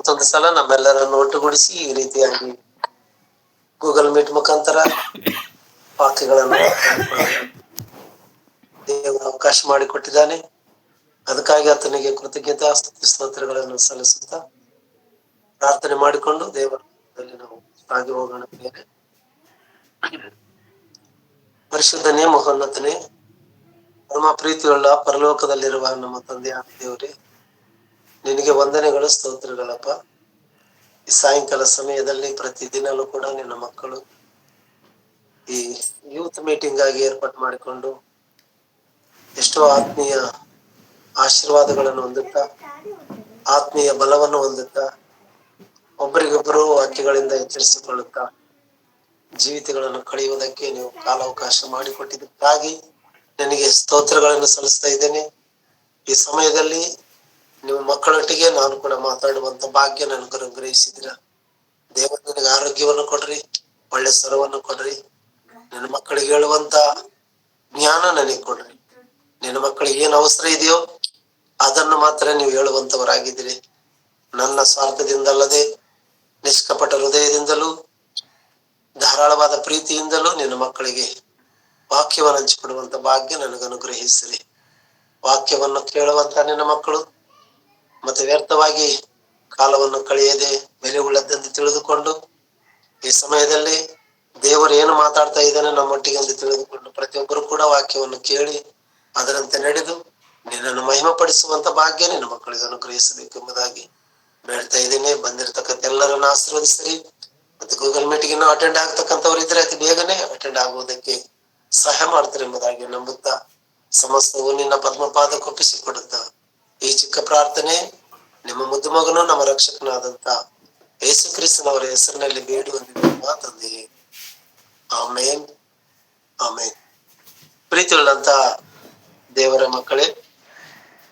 ಮತ್ತೊಂದು ಸಲ ನಮ್ಮೆಲ್ಲರನ್ನು ಒಟ್ಟುಗೂಡಿಸಿ ಈ ರೀತಿಯಾಗಿ ಗೂಗಲ್ ಮೀಟ್ ಮುಖಾಂತರ ವಾಕ್ಯಗಳನ್ನು ದೇವರು ಅವಕಾಶ ಮಾಡಿಕೊಟ್ಟಿದ್ದಾನೆ. ಅದಕ್ಕಾಗಿ ಆತನಿಗೆ ಕೃತಜ್ಞತಾ ಸ್ತುತಿ ಸ್ತೋತ್ರಗಳನ್ನು ಸಲ್ಲಿಸುತ್ತಾ ಪ್ರಾರ್ಥನೆ ಮಾಡಿಕೊಂಡು ದೇವರಲ್ಲಿ ನಾವು ಸಾಗಿ ಹೋಗೋಣ. ಪರಿಶುದ್ಧನೇ, ಮಹೋನ್ನತನೇ, ಪರಮ ಪ್ರೀತಿಯುಳ್ಳ ಪರಲೋಕದಲ್ಲಿರುವ ನಮ್ಮ ತಂದೆಯಾದ ದೇವರೇ, ನಿನಗೆ ವಂದನೆಗಳು, ಸ್ತೋತ್ರಗಳಪ್ಪ. ಈ ಸಾಯಂಕಾಲ ಸಮಯದಲ್ಲಿ ಪ್ರತಿದಿನಲೂ ಕೂಡ ನಿನ್ನ ಮಕ್ಕಳು ಈ ಯೂತ್ ಮೀಟಿಂಗ್ ಆಗಿ ಏರ್ಪಾಟ್ ಮಾಡಿಕೊಂಡು ಎಷ್ಟೋ ಆತ್ಮೀಯ ಆಶೀರ್ವಾದಗಳನ್ನು ಹೊಂದುತ್ತಾ, ಆತ್ಮೀಯ ಬಲವನ್ನು ಹೊಂದುತ್ತಾ, ಒಬ್ಬರಿಗೊಬ್ಬರು ವಾಕ್ಯಗಳಿಂದ ಎಚ್ಚರಿಸಿಕೊಳ್ಳುತ್ತಾ ಜೀವಿತಗಳನ್ನು ಕಳೆಯುವುದಕ್ಕೆ ನೀವು ಕಾಲಾವಕಾಶ ಮಾಡಿಕೊಟ್ಟಿದ್ದಕ್ಕಾಗಿ ನನಗೆ ಸ್ತೋತ್ರಗಳನ್ನು ಸಲ್ಲಿಸ್ತಾ ಇದ್ದೇನೆ. ಈ ಸಮಯದಲ್ಲಿ ನೀವು ಮಕ್ಕಳೊಟ್ಟಿಗೆ ನಾನು ಕೂಡ ಮಾತಾಡುವಂತ ಭಾಗ್ಯ ನನಗೆ ಅನುಗ್ರಹಿಸಿದಿರ. ದೇವರು ನನಗೆ ಆರೋಗ್ಯವನ್ನು ಕೊಡ್ರಿ, ಒಳ್ಳೆ ಸ್ವರವನ್ನು ಕೊಡ್ರಿ, ನನ್ನ ಮಕ್ಕಳಿಗೆ ಹೇಳುವಂತ ಜ್ಞಾನ ನನಗೆ ಕೊಡ್ರಿ. ನಿನ್ನ ಮಕ್ಕಳಿಗೆ ಏನು ಅವಸರ ಇದೆಯೋ ಅದನ್ನು ಮಾತ್ರ ನೀವು ಹೇಳುವಂತವರಾಗಿದ್ದೀರಿ. ನನ್ನ ಸ್ವಾರ್ಥದಿಂದಲ್ಲದೆ ನಿಷ್ಕಪಟ ಹೃದಯದಿಂದಲೂ ಧಾರಾಳವಾದ ಪ್ರೀತಿಯಿಂದಲೂ ನಿನ್ನ ಮಕ್ಕಳಿಗೆ ವಾಕ್ಯವನ್ನು ಹಂಚಿಕೊಡುವಂತ ಭಾಗ್ಯ ನನಗೆ ಅನುಗ್ರಹಿಸಿರಿ. ವಾಕ್ಯವನ್ನು ಕೇಳುವಂತ ನಿನ್ನ ಮಕ್ಕಳು ಮತ್ತೆ ವ್ಯರ್ಥವಾಗಿ ಕಾಲವನ್ನು ಕಳೆಯದೆ ಬೆಲೆ ಉಳ್ಳದ್ದೆಂದು ತಿಳಿದುಕೊಂಡು ಈ ಸಮಯದಲ್ಲಿ ದೇವರು ಏನು ಮಾತಾಡ್ತಾ ಇದ್ದಾನೆ ನಮ್ಮೊಟ್ಟಿಗೆ ಎಂದು ತಿಳಿದುಕೊಂಡು ಪ್ರತಿಯೊಬ್ಬರು ಕೂಡ ವಾಕ್ಯವನ್ನು ಕೇಳಿ ಅದರಂತೆ ನಡೆದು ನಿನ್ನನ್ನು ಮಹಿಮಪಡಿಸುವಂತ ಭಾಗ್ಯ ನಿನ್ನ ಮಕ್ಕಳಿಗೆ ಅನುಗ್ರಹಿಸಬೇಕೆಂಬುದಾಗಿ ಬೇಡ್ತಾ ಇದ್ದೇನೆ. ಬಂದಿರತಕ್ಕಂಥ ಎಲ್ಲರನ್ನು ಆಶೀರ್ವದಿಸಿರಿ. ಮತ್ತೆ ಗೂಗಲ್ ಮೀಟಿಂಗ್ ಅಟೆಂಡ್ ಆಗ್ತಕ್ಕಂಥವ್ರು ಇದ್ರೆ ಅತಿ ಬೇಗನೆ ಅಟೆಂಡ್ ಆಗುವುದಕ್ಕೆ ಸಹಾಯ ಮಾಡ್ತಾರೆ ಎಂಬುದಾಗಿ ನಂಬುತ್ತಾ ಸಮಸ್ತವು ನಿನ್ನ ಪದ್ಮಪಾದಕ್ಕೆ ಒಪ್ಪಿಸಿಕೊಡುತ್ತಾ ಈ ಚಿಕ್ಕ ಪ್ರಾರ್ಥನೆ ನಿಮ್ಮ ಮುದ್ದು ಮಗನು ನಮ್ಮ ರಕ್ಷಕನಾದಂತ ಯೇಸು ಕ್ರಿಸ್ತನವರ ಹೆಸರಿನಲ್ಲಿ ಬೇಡಿ ಹೊಂದಿದ್ದೇವೆ ತಂದೆಯೇ, ಆಮೇನ್, ಆಮೇನ್. ಪ್ರೀತಿಯುಳ್ಳಂತ ದೇವರ ಮಕ್ಕಳೇ,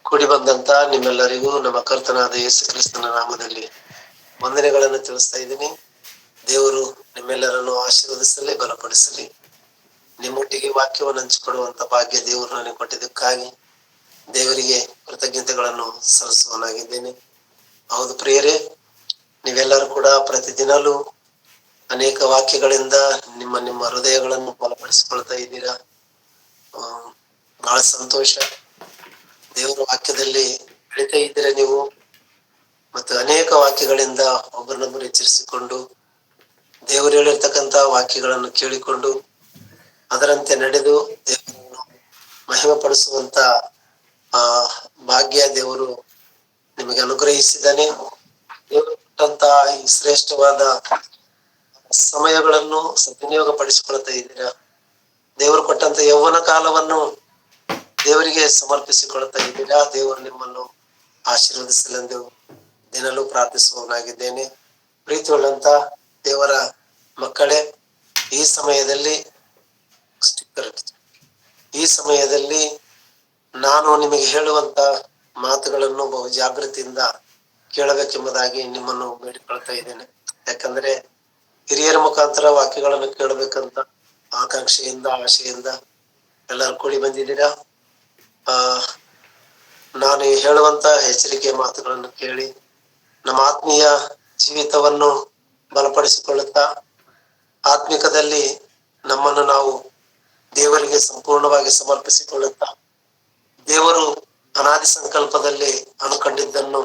ಕೂಡಿ ಬಂದಂತ ನಿಮ್ಮೆಲ್ಲರಿಗೂ ನಮ್ಮ ಕರ್ತನಾದ ಯೇಸು ಕ್ರಿಸ್ತನ ನಾಮದಲ್ಲಿ ವಂದನೆಗಳನ್ನು ತಿಳಿಸ್ತಾ ಇದ್ದೀನಿ. ದೇವರು ನಿಮ್ಮೆಲ್ಲರನ್ನು ಆಶೀರ್ವದಿಸಲಿ, ಬಲಪಡಿಸಲಿ. ನಿಮ್ಮೊಟ್ಟಿಗೆ ವಾಕ್ಯವನ್ನು ಹಂಚಿಕೊಡುವಂತ ಭಾಗ್ಯ ದೇವರು ನನಗೆ ಕೊಟ್ಟಿದ್ದಕ್ಕಾಗಿ ದೇವರಿಗೆ ಕೃತಜ್ಞತೆಗಳನ್ನು ಸಲ್ಲಿಸುವನಾಗಿದ್ದೇನೆ. ಹೌದು ಪ್ರಿಯರೇ, ನೀವೆಲ್ಲರೂ ಕೂಡ ಪ್ರತಿದಿನಲೂ ಅನೇಕ ವಾಕ್ಯಗಳಿಂದ ನಿಮ್ಮ ನಿಮ್ಮ ಹೃದಯಗಳನ್ನು ಬಲಪಡಿಸಿಕೊಳ್ತಾ ಇದ್ದೀರಾ. ಬಹಳ ಸಂತೋಷ. ದೇವರ ವಾಕ್ಯದಲ್ಲಿ ಬೆಳಿತಾ ಇದ್ದೀರಾ ನೀವು. ಮತ್ತು ಅನೇಕ ವಾಕ್ಯಗಳಿಂದ ಒಬ್ಬರನ್ನೊಬ್ಬರು ಎಚ್ಚರಿಸಿಕೊಂಡು ದೇವರು ಹೇಳಿರ್ತಕ್ಕಂಥ ವಾಕ್ಯಗಳನ್ನು ಕೇಳಿಕೊಂಡು ಅದರಂತೆ ನಡೆದು ದೇವರನ್ನು ಮಹಿಮೆ ಪಡಿಸುವಂತ ಭಾಗ್ಯ ದೇವರು ನಿಮಗೆ ಅನುಗ್ರಹಿಸಿದ್ದಾನೆ. ದೇವರು ಕೊಟ್ಟಂತ ಈ ಶ್ರೇಷ್ಠವಾದ ಸಮಯಗಳನ್ನು ಸದ್ವಿನಿಯೋಗ ಪಡಿಸಿಕೊಳ್ತಾ ಇದ್ದೀರಾ. ದೇವರು ಕೊಟ್ಟಂತ ಯೌವನ ಕಾಲವನ್ನು ದೇವರಿಗೆ ಸಮರ್ಪಿಸಿಕೊಳ್ತಾ ಇದ್ದೀರಾ. ದೇವರು ನಿಮ್ಮನ್ನು ಆಶೀರ್ವದಿಸಲೆಂದು ದಿನಲೂ ಪ್ರಾರ್ಥಿಸುವವನಾಗಿದ್ದೇನೆ. ಪ್ರೀತಿಯುಳ್ಳಂತ ದೇವರ ಮಕ್ಕಳೇ, ಈ ಸಮಯದಲ್ಲಿ ನಾನು ನಿಮಗೆ ಹೇಳುವಂತ ಮಾತುಗಳನ್ನು ಬಹು ಜಾಗೃತಿಯಿಂದ ಕೇಳಬೇಕೆಂಬುದಾಗಿ ನಿಮ್ಮನ್ನು ಬೇಡಿಕೊಳ್ತಾ ಇದ್ದೇನೆ. ಯಾಕಂದ್ರೆ ಹಿರಿಯರ ಮುಖಾಂತರ ವಾಕ್ಯಗಳನ್ನು ಕೇಳಬೇಕಂತ ಆಕಾಂಕ್ಷೆಯಿಂದ ಆಶೆಯಿಂದ ಎಲ್ಲರೂ ಕೂಡಿ ಬಂದಿದ್ದೀರಾ. ನಾನು ಹೇಳುವಂತ ಎಚ್ಚರಿಕೆಯ ಮಾತುಗಳನ್ನು ಕೇಳಿ ನಮ್ಮ ಆತ್ಮೀಯ ಜೀವಿತವನ್ನು ಬಲಪಡಿಸಿಕೊಳ್ಳುತ್ತಾ ಆತ್ಮಿಕದಲ್ಲಿ ನಮ್ಮನ್ನು ನಾವು ದೇವರಿಗೆ ಸಂಪೂರ್ಣವಾಗಿ ಸಮರ್ಪಿಸಿಕೊಳ್ಳುತ್ತಾ ದೇವರು ಅನಾದಿ ಸಂಕಲ್ಪದಲ್ಲಿ ಅನುಕೊಂಡಿದ್ದನ್ನು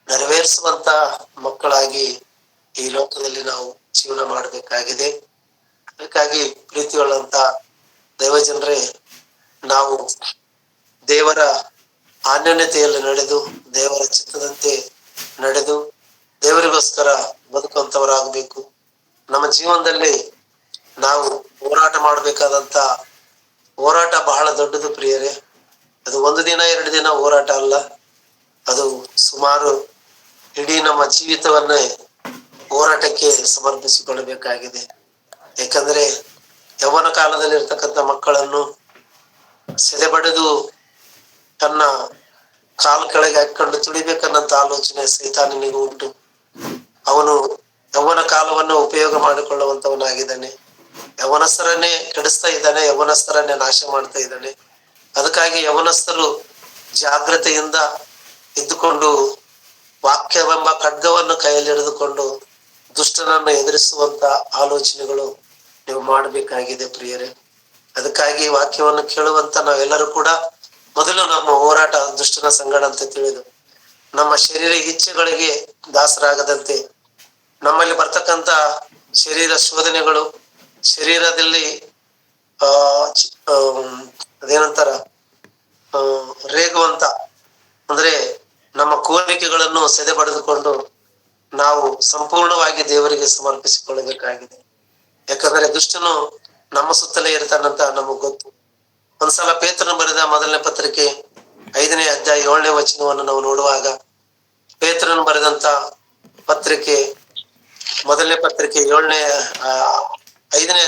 ನೆರವೇರಿಸುವಂತ ಮಕ್ಕಳಾಗಿ ಈ ಲೋಕದಲ್ಲಿ ನಾವು ಜೀವನ ಮಾಡಬೇಕಾಗಿದೆ. ಅದಕ್ಕಾಗಿ ಪ್ರೀತಿಯುಳ್ಳಂತ ದೈವಜನರೇ, ನಾವು ದೇವರ ಅನ್ಯೋನ್ಯತೆಯಲ್ಲಿ ನಡೆದು ದೇವರ ಚಿತ್ತದಂತೆ ನಡೆದು ದೇವರಿಗೋಸ್ಕರ ಬದುಕುವಂತವರಾಗಬೇಕು. ನಮ್ಮ ಜೀವನದಲ್ಲಿ ನಾವು ಹೋರಾಟ ಮಾಡಬೇಕಾದಂತ ಹೋರಾಟ ಬಹಳ ದೊಡ್ಡದು ಪ್ರಿಯರೇ. ಅದು ಒಂದು ದಿನ ಎರಡು ದಿನ ಹೋರಾಟ ಅಲ್ಲ, ಅದು ಸುಮಾರು ಇಡೀ ನಮ್ಮ ಜೀವಿತವನ್ನೇ ಹೋರಾಟಕ್ಕೆ ಸಮರ್ಪಿಸಿಕೊಳ್ಳಬೇಕಾಗಿದೆ. ಯಾಕಂದ್ರೆ ಯೌವನ ಕಾಲದಲ್ಲಿ ಇರ್ತಕ್ಕಂಥ ಮಕ್ಕಳನ್ನು ಸೆದೆಬಡಿದು ತನ್ನ ಕಾಲು ಕೆಳಗೆ ಹಾಕೊಂಡು ತುಳಿಬೇಕನ್ನಂತ ಆಲೋಚನೆ ಸೈತಾನನಿಗೂ ಉಂಟು. ಅವನು ಯೌವನ ಕಾಲವನ್ನು ಉಪಯೋಗ ಮಾಡಿಕೊಳ್ಳುವಂತವನಾಗಿದ್ದಾನೆ. ಯೌವನಸ್ಥರನ್ನೇ ಕೆಡಿಸ್ತಾ ಇದ್ದಾನೆ, ಯೌವನಸ್ಥರನ್ನೇ ನಾಶ ಮಾಡ್ತಾ ಇದ್ದಾನೆ. ಅದಕ್ಕಾಗಿ ಯೌವನಸ್ಥರು ಜಾಗ್ರತೆಯಿಂದ ಇದ್ದುಕೊಂಡು ವಾಕ್ಯವೆಂಬ ಖಡ್ಗವನ್ನು ಕೈಯಲ್ಲಿ ಹಿಡಿದುಕೊಂಡು ದುಷ್ಟನನ್ನು ಎದುರಿಸುವಂತ ಆಲೋಚನೆಗಳು ನೀವು ಮಾಡಬೇಕಾಗಿದೆ ಪ್ರಿಯರೇ. ಅದಕ್ಕಾಗಿ ವಾಕ್ಯವನ್ನು ಕೇಳುವಂತ ನಾವೆಲ್ಲರೂ ಕೂಡ ಮೊದಲು ನಮ್ಮ ಹೋರಾಟ ದುಷ್ಟನ ಸಂಗಡ ಅಂತ ತಿಳಿದು ನಮ್ಮ ಶರೀರ ಇಚ್ಛೆಗಳಿಗೆ ದಾಸರಾಗದಂತೆ, ನಮ್ಮಲ್ಲಿ ಬರ್ತಕ್ಕಂತ ಶರೀರ ಶೋಧನೆಗಳು, ಶರೀರದಲ್ಲಿ ಅದೇನಂತಾರ ರೇಗುವಂತ ಅಂದ್ರೆ ನಮ್ಮ ಕೋರಿಕೆಗಳನ್ನು ಸೆದೆ ಬಡಿದುಕೊಂಡು ನಾವು ಸಂಪೂರ್ಣವಾಗಿ ದೇವರಿಗೆ ಸಮರ್ಪಿಸಿಕೊಳ್ಳಬೇಕಾಗಿದೆ. ಯಾಕಂದ್ರೆ ದುಷ್ಟನು ನಮ್ಮ ಸುತ್ತಲೇ ಇರ್ತಾನಂತ ನಮಗ್ ಗೊತ್ತು. ಒಂದ್ಸಲ ಪೇತ್ರನು ಬರೆದ ಮೊದಲನೇ ಪತ್ರಿಕೆ 5ನೇ ಅಧ್ಯಾಯ 7ನೇ ವಚನವನ್ನು ನಾವು ನೋಡುವಾಗ, ಪೇತ್ರನು ಬರೆದಂತ ಪತ್ರಿಕೆ ಮೊದಲನೇ ಪತ್ರಿಕೆ 5ನೇ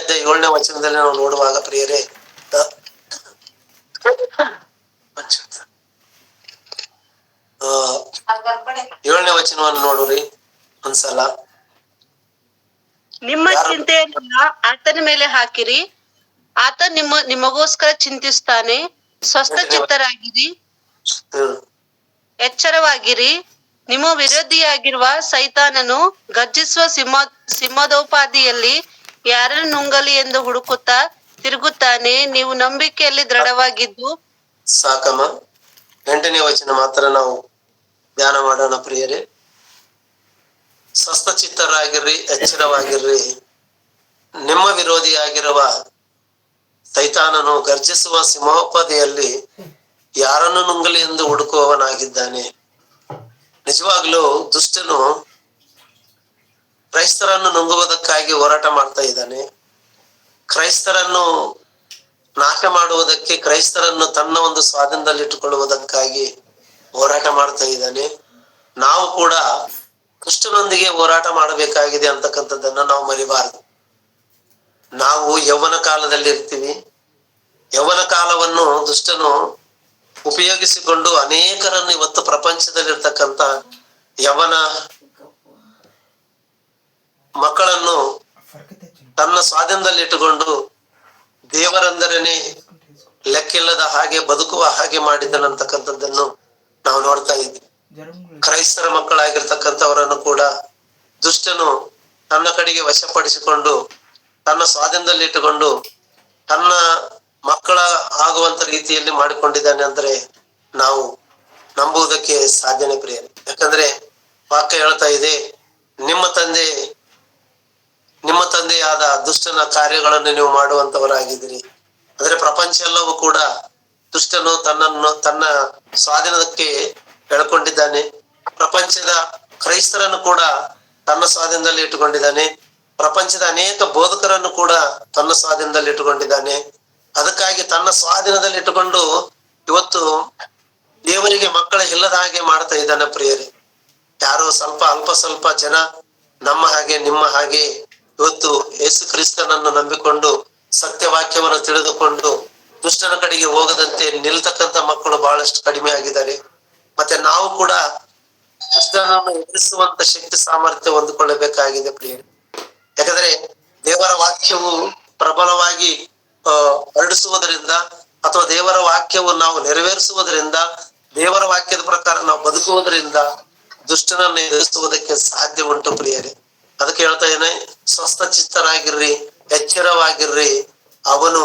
ಅಧ್ಯಾಯ 7ನೇ ವಚನದಲ್ಲಿ ನಾವು ನೋಡುವಾಗ ಪ್ರಿಯರೇ, 7ನೇ ವಚನವನ್ನು ನೋಡ್ರಿ ಒಂದ್ಸಲ. ನಿಮ್ಮ ಚಿಂತೆಯನ್ನೆಲ್ಲ ಆತನ ಮೇಲೆ ಹಾಕಿರಿ, ಆತ ನಿಮಗೋಸ್ಕರ ಚಿಂತಿಸ್ತಾನೆ. ಸ್ವಸ್ಥ ಚಿತ್ತರಾಗಿರಿ, ಎಚ್ಚರವಾಗಿರಿ. ನಿಮ್ಮ ವಿರೋಧಿಯಾಗಿರುವ ಸೈತಾನನು ಗರ್ಜಿಸುವ ಸಿಂಹದೋಪಾದಿಯಲ್ಲಿ ಯಾರನ್ನು ನುಂಗಲಿ ಎಂದು ಹುಡುಕುತ್ತಾ ತಿರುಗುತ್ತಾನೆ. ನೀವು ನಂಬಿಕೆಯಲ್ಲಿ ದೃಢವಾಗಿದ್ದು. ಸಾಕಮ್ಮ. 8ನೇ ವಚನ ಮಾತ್ರ ನಾವು ಧ್ಯಾನ ಮಾಡೋಣ ಪ್ರಿಯರೇ. ಸ್ವಸ್ಥ ಚಿತ್ತರಾಗಿರ್ರಿ, ಎಚ್ಚರವಾಗಿರ್ರಿ. ನಿಮ್ಮ ವಿರೋಧಿಯಾಗಿರುವ ಸೈತಾನನು ಗರ್ಜಿಸುವ ಸಿಂಹೋಪಾದಿಯಲ್ಲಿ ಯಾರನ್ನು ನುಂಗಲಿ ಎಂದು ಹುಡುಕುವವನಾಗಿದ್ದಾನೆ. ನಿಜವಾಗ್ಲೂ ದುಷ್ಟನು ಕ್ರೈಸ್ತರನ್ನು ನುಂಗುವುದಕ್ಕಾಗಿ ಹೋರಾಟ ಮಾಡ್ತಾ ಇದ್ದಾನೆ. ಕ್ರೈಸ್ತರನ್ನು ನಾಶ ಮಾಡುವುದಕ್ಕೆ, ಕ್ರೈಸ್ತರನ್ನು ತನ್ನ ಒಂದು ಸ್ವಾಧೀನದಲ್ಲಿ ಇಟ್ಟುಕೊಳ್ಳುವುದಕ್ಕಾಗಿ ಹೋರಾಟ ಮಾಡ್ತಾ ಇದ್ದಾನೆ. ನಾವು ಕೂಡ ದುಷ್ಟನೊಂದಿಗೆ ಹೋರಾಟ ಮಾಡಬೇಕಾಗಿದೆ ಅಂತಕ್ಕಂಥದ್ದನ್ನ ನಾವು ಮರಿಬಾರದು. ನಾವು ಯೌವನ ಕಾಲದಲ್ಲಿ ಇರ್ತೀವಿ. ಯೌವನ ಕಾಲವನ್ನು ದುಷ್ಟನು ಉಪಯೋಗಿಸಿಕೊಂಡು ಅನೇಕರನ್ನು ಇವತ್ತು ಪ್ರಪಂಚದಲ್ಲಿರ್ತಕ್ಕಂಥ ಯೌವನ ಮಕ್ಕಳನ್ನು ತನ್ನ ಸ್ವಾಧೀನದಲ್ಲಿ ಇಟ್ಟುಕೊಂಡು ದೇವರಂದರೇನೆ ಲೆಕ್ಕಿಲ್ಲದ ಹಾಗೆ ಬದುಕುವ ಹಾಗೆ ಮಾಡಿದನಂತಕ್ಕಂಥದ್ದನ್ನು ನಾವು ನೋಡ್ತಾ ಇದ್ವಿ. ಕ್ರೈಸ್ತರ ಮಕ್ಕಳಾಗಿರ್ತಕ್ಕಂಥವರನ್ನು ಕೂಡ ದುಷ್ಟನು ತನ್ನ ಕಡೆಗೆ ವಶಪಡಿಸಿಕೊಂಡು ತನ್ನ ಸ್ವಾಧೀನದಲ್ಲಿ ಇಟ್ಟುಕೊಂಡು ತನ್ನ ಮಕ್ಕಳ ಆಗುವಂತ ರೀತಿಯಲ್ಲಿ ಮಾಡಿಕೊಂಡಿದ್ದಾನೆ ಅಂದ್ರೆ ನಾವು ನಂಬುವುದಕ್ಕೆ ಸಾಧ್ಯನೇ ಪ್ರಿಯರೇ. ಯಾಕಂದ್ರೆ ವಾಕ್ಯ ಹೇಳ್ತಾ ಇದೆ, ನಿಮ್ಮ ತಂದೆಯಾದ ದುಷ್ಟನ ಕಾರ್ಯಗಳನ್ನು ನೀವು ಮಾಡುವಂತವರಾಗಿದ್ದೀರಿ. ಅಂದ್ರೆ ಪ್ರಪಂಚ ಎಲ್ಲವೂ ಕೂಡ ದುಷ್ಟನು ತನ್ನ ಸ್ವಾಧೀನಕ್ಕೆ ಎಳ್ಕೊಂಡಿದ್ದಾನೆ. ಪ್ರಪಂಚದ ಕ್ರೈಸ್ತರನ್ನು ಕೂಡ ತನ್ನ ಸ್ವಾಧೀನದಲ್ಲಿ ಇಟ್ಟುಕೊಂಡಿದ್ದಾನೆ. ಪ್ರಪಂಚದ ಅನೇಕ ಬೋಧಕರನ್ನು ಕೂಡ ತನ್ನ ಸ್ವಾಧೀನದಲ್ಲಿ ಇಟ್ಟುಕೊಂಡಿದ್ದಾನೆ. ಅದಕ್ಕಾಗಿ ತನ್ನ ಸ್ವಾಧೀನದಲ್ಲಿ ಇಟ್ಟುಕೊಂಡು ಇವತ್ತು ದೇವರಿಗೆ ಮಕ್ಕಳ ಇಲ್ಲದ ಹಾಗೆ ಮಾಡ್ತಾ ಇದ್ದಾನೆ ಪ್ರಿಯರೇ. ಯಾರೋ ಅಲ್ಪ ಸ್ವಲ್ಪ ಜನ ನಮ್ಮ ಹಾಗೆ ನಿಮ್ಮ ಹಾಗೆ ಇವತ್ತು ಯೇಸು ಕ್ರಿಸ್ತನನ್ನು ನಂಬಿಕೊಂಡು ಸತ್ಯವಾಕ್ಯವನ್ನು ತಿಳಿದುಕೊಂಡು ದುಷ್ಟನ ಕಡೆಗೆ ಹೋಗದಂತೆ ನಿಲ್ತಕ್ಕಂಥ ಮಕ್ಕಳು ಬಹಳಷ್ಟು ಕಡಿಮೆ ಆಗಿದ್ದಾರೆ. ಮತ್ತೆ ನಾವು ಕೂಡ ದುಷ್ಟನನ್ನು ಎದುರಿಸುವಂತ ಶಕ್ತಿ ಸಾಮರ್ಥ್ಯ ಹೊಂದಿಕೊಳ್ಳಬೇಕಾಗಿದೆ ಪ್ರಿಯರೇ. ಯಾಕಂದ್ರೆ ದೇವರ ವಾಕ್ಯವು ಪ್ರಬಲವಾಗಿ ಹರಡಿಸುವುದರಿಂದ ಅಥವಾ ದೇವರ ವಾಕ್ಯವು ನಾವು ನೆರವೇರಿಸುವುದರಿಂದ, ದೇವರ ವಾಕ್ಯದ ಪ್ರಕಾರ ನಾವು ಬದುಕುವುದರಿಂದ ದುಷ್ಟನನ್ನು ಎದುರಿಸುವುದಕ್ಕೆ ಸಾಧ್ಯ ಉಂಟು ಪ್ರಿಯರೇ. ಅದಕ್ಕೆ ಹೇಳ್ತಾ ಇದ್ದೇನೆ, ಸ್ವಸ್ಥ ಚಿತ್ತರಾಗಿರ್ರಿ, ಎಚ್ಚರವಾಗಿರ್ರಿ. ಅವನು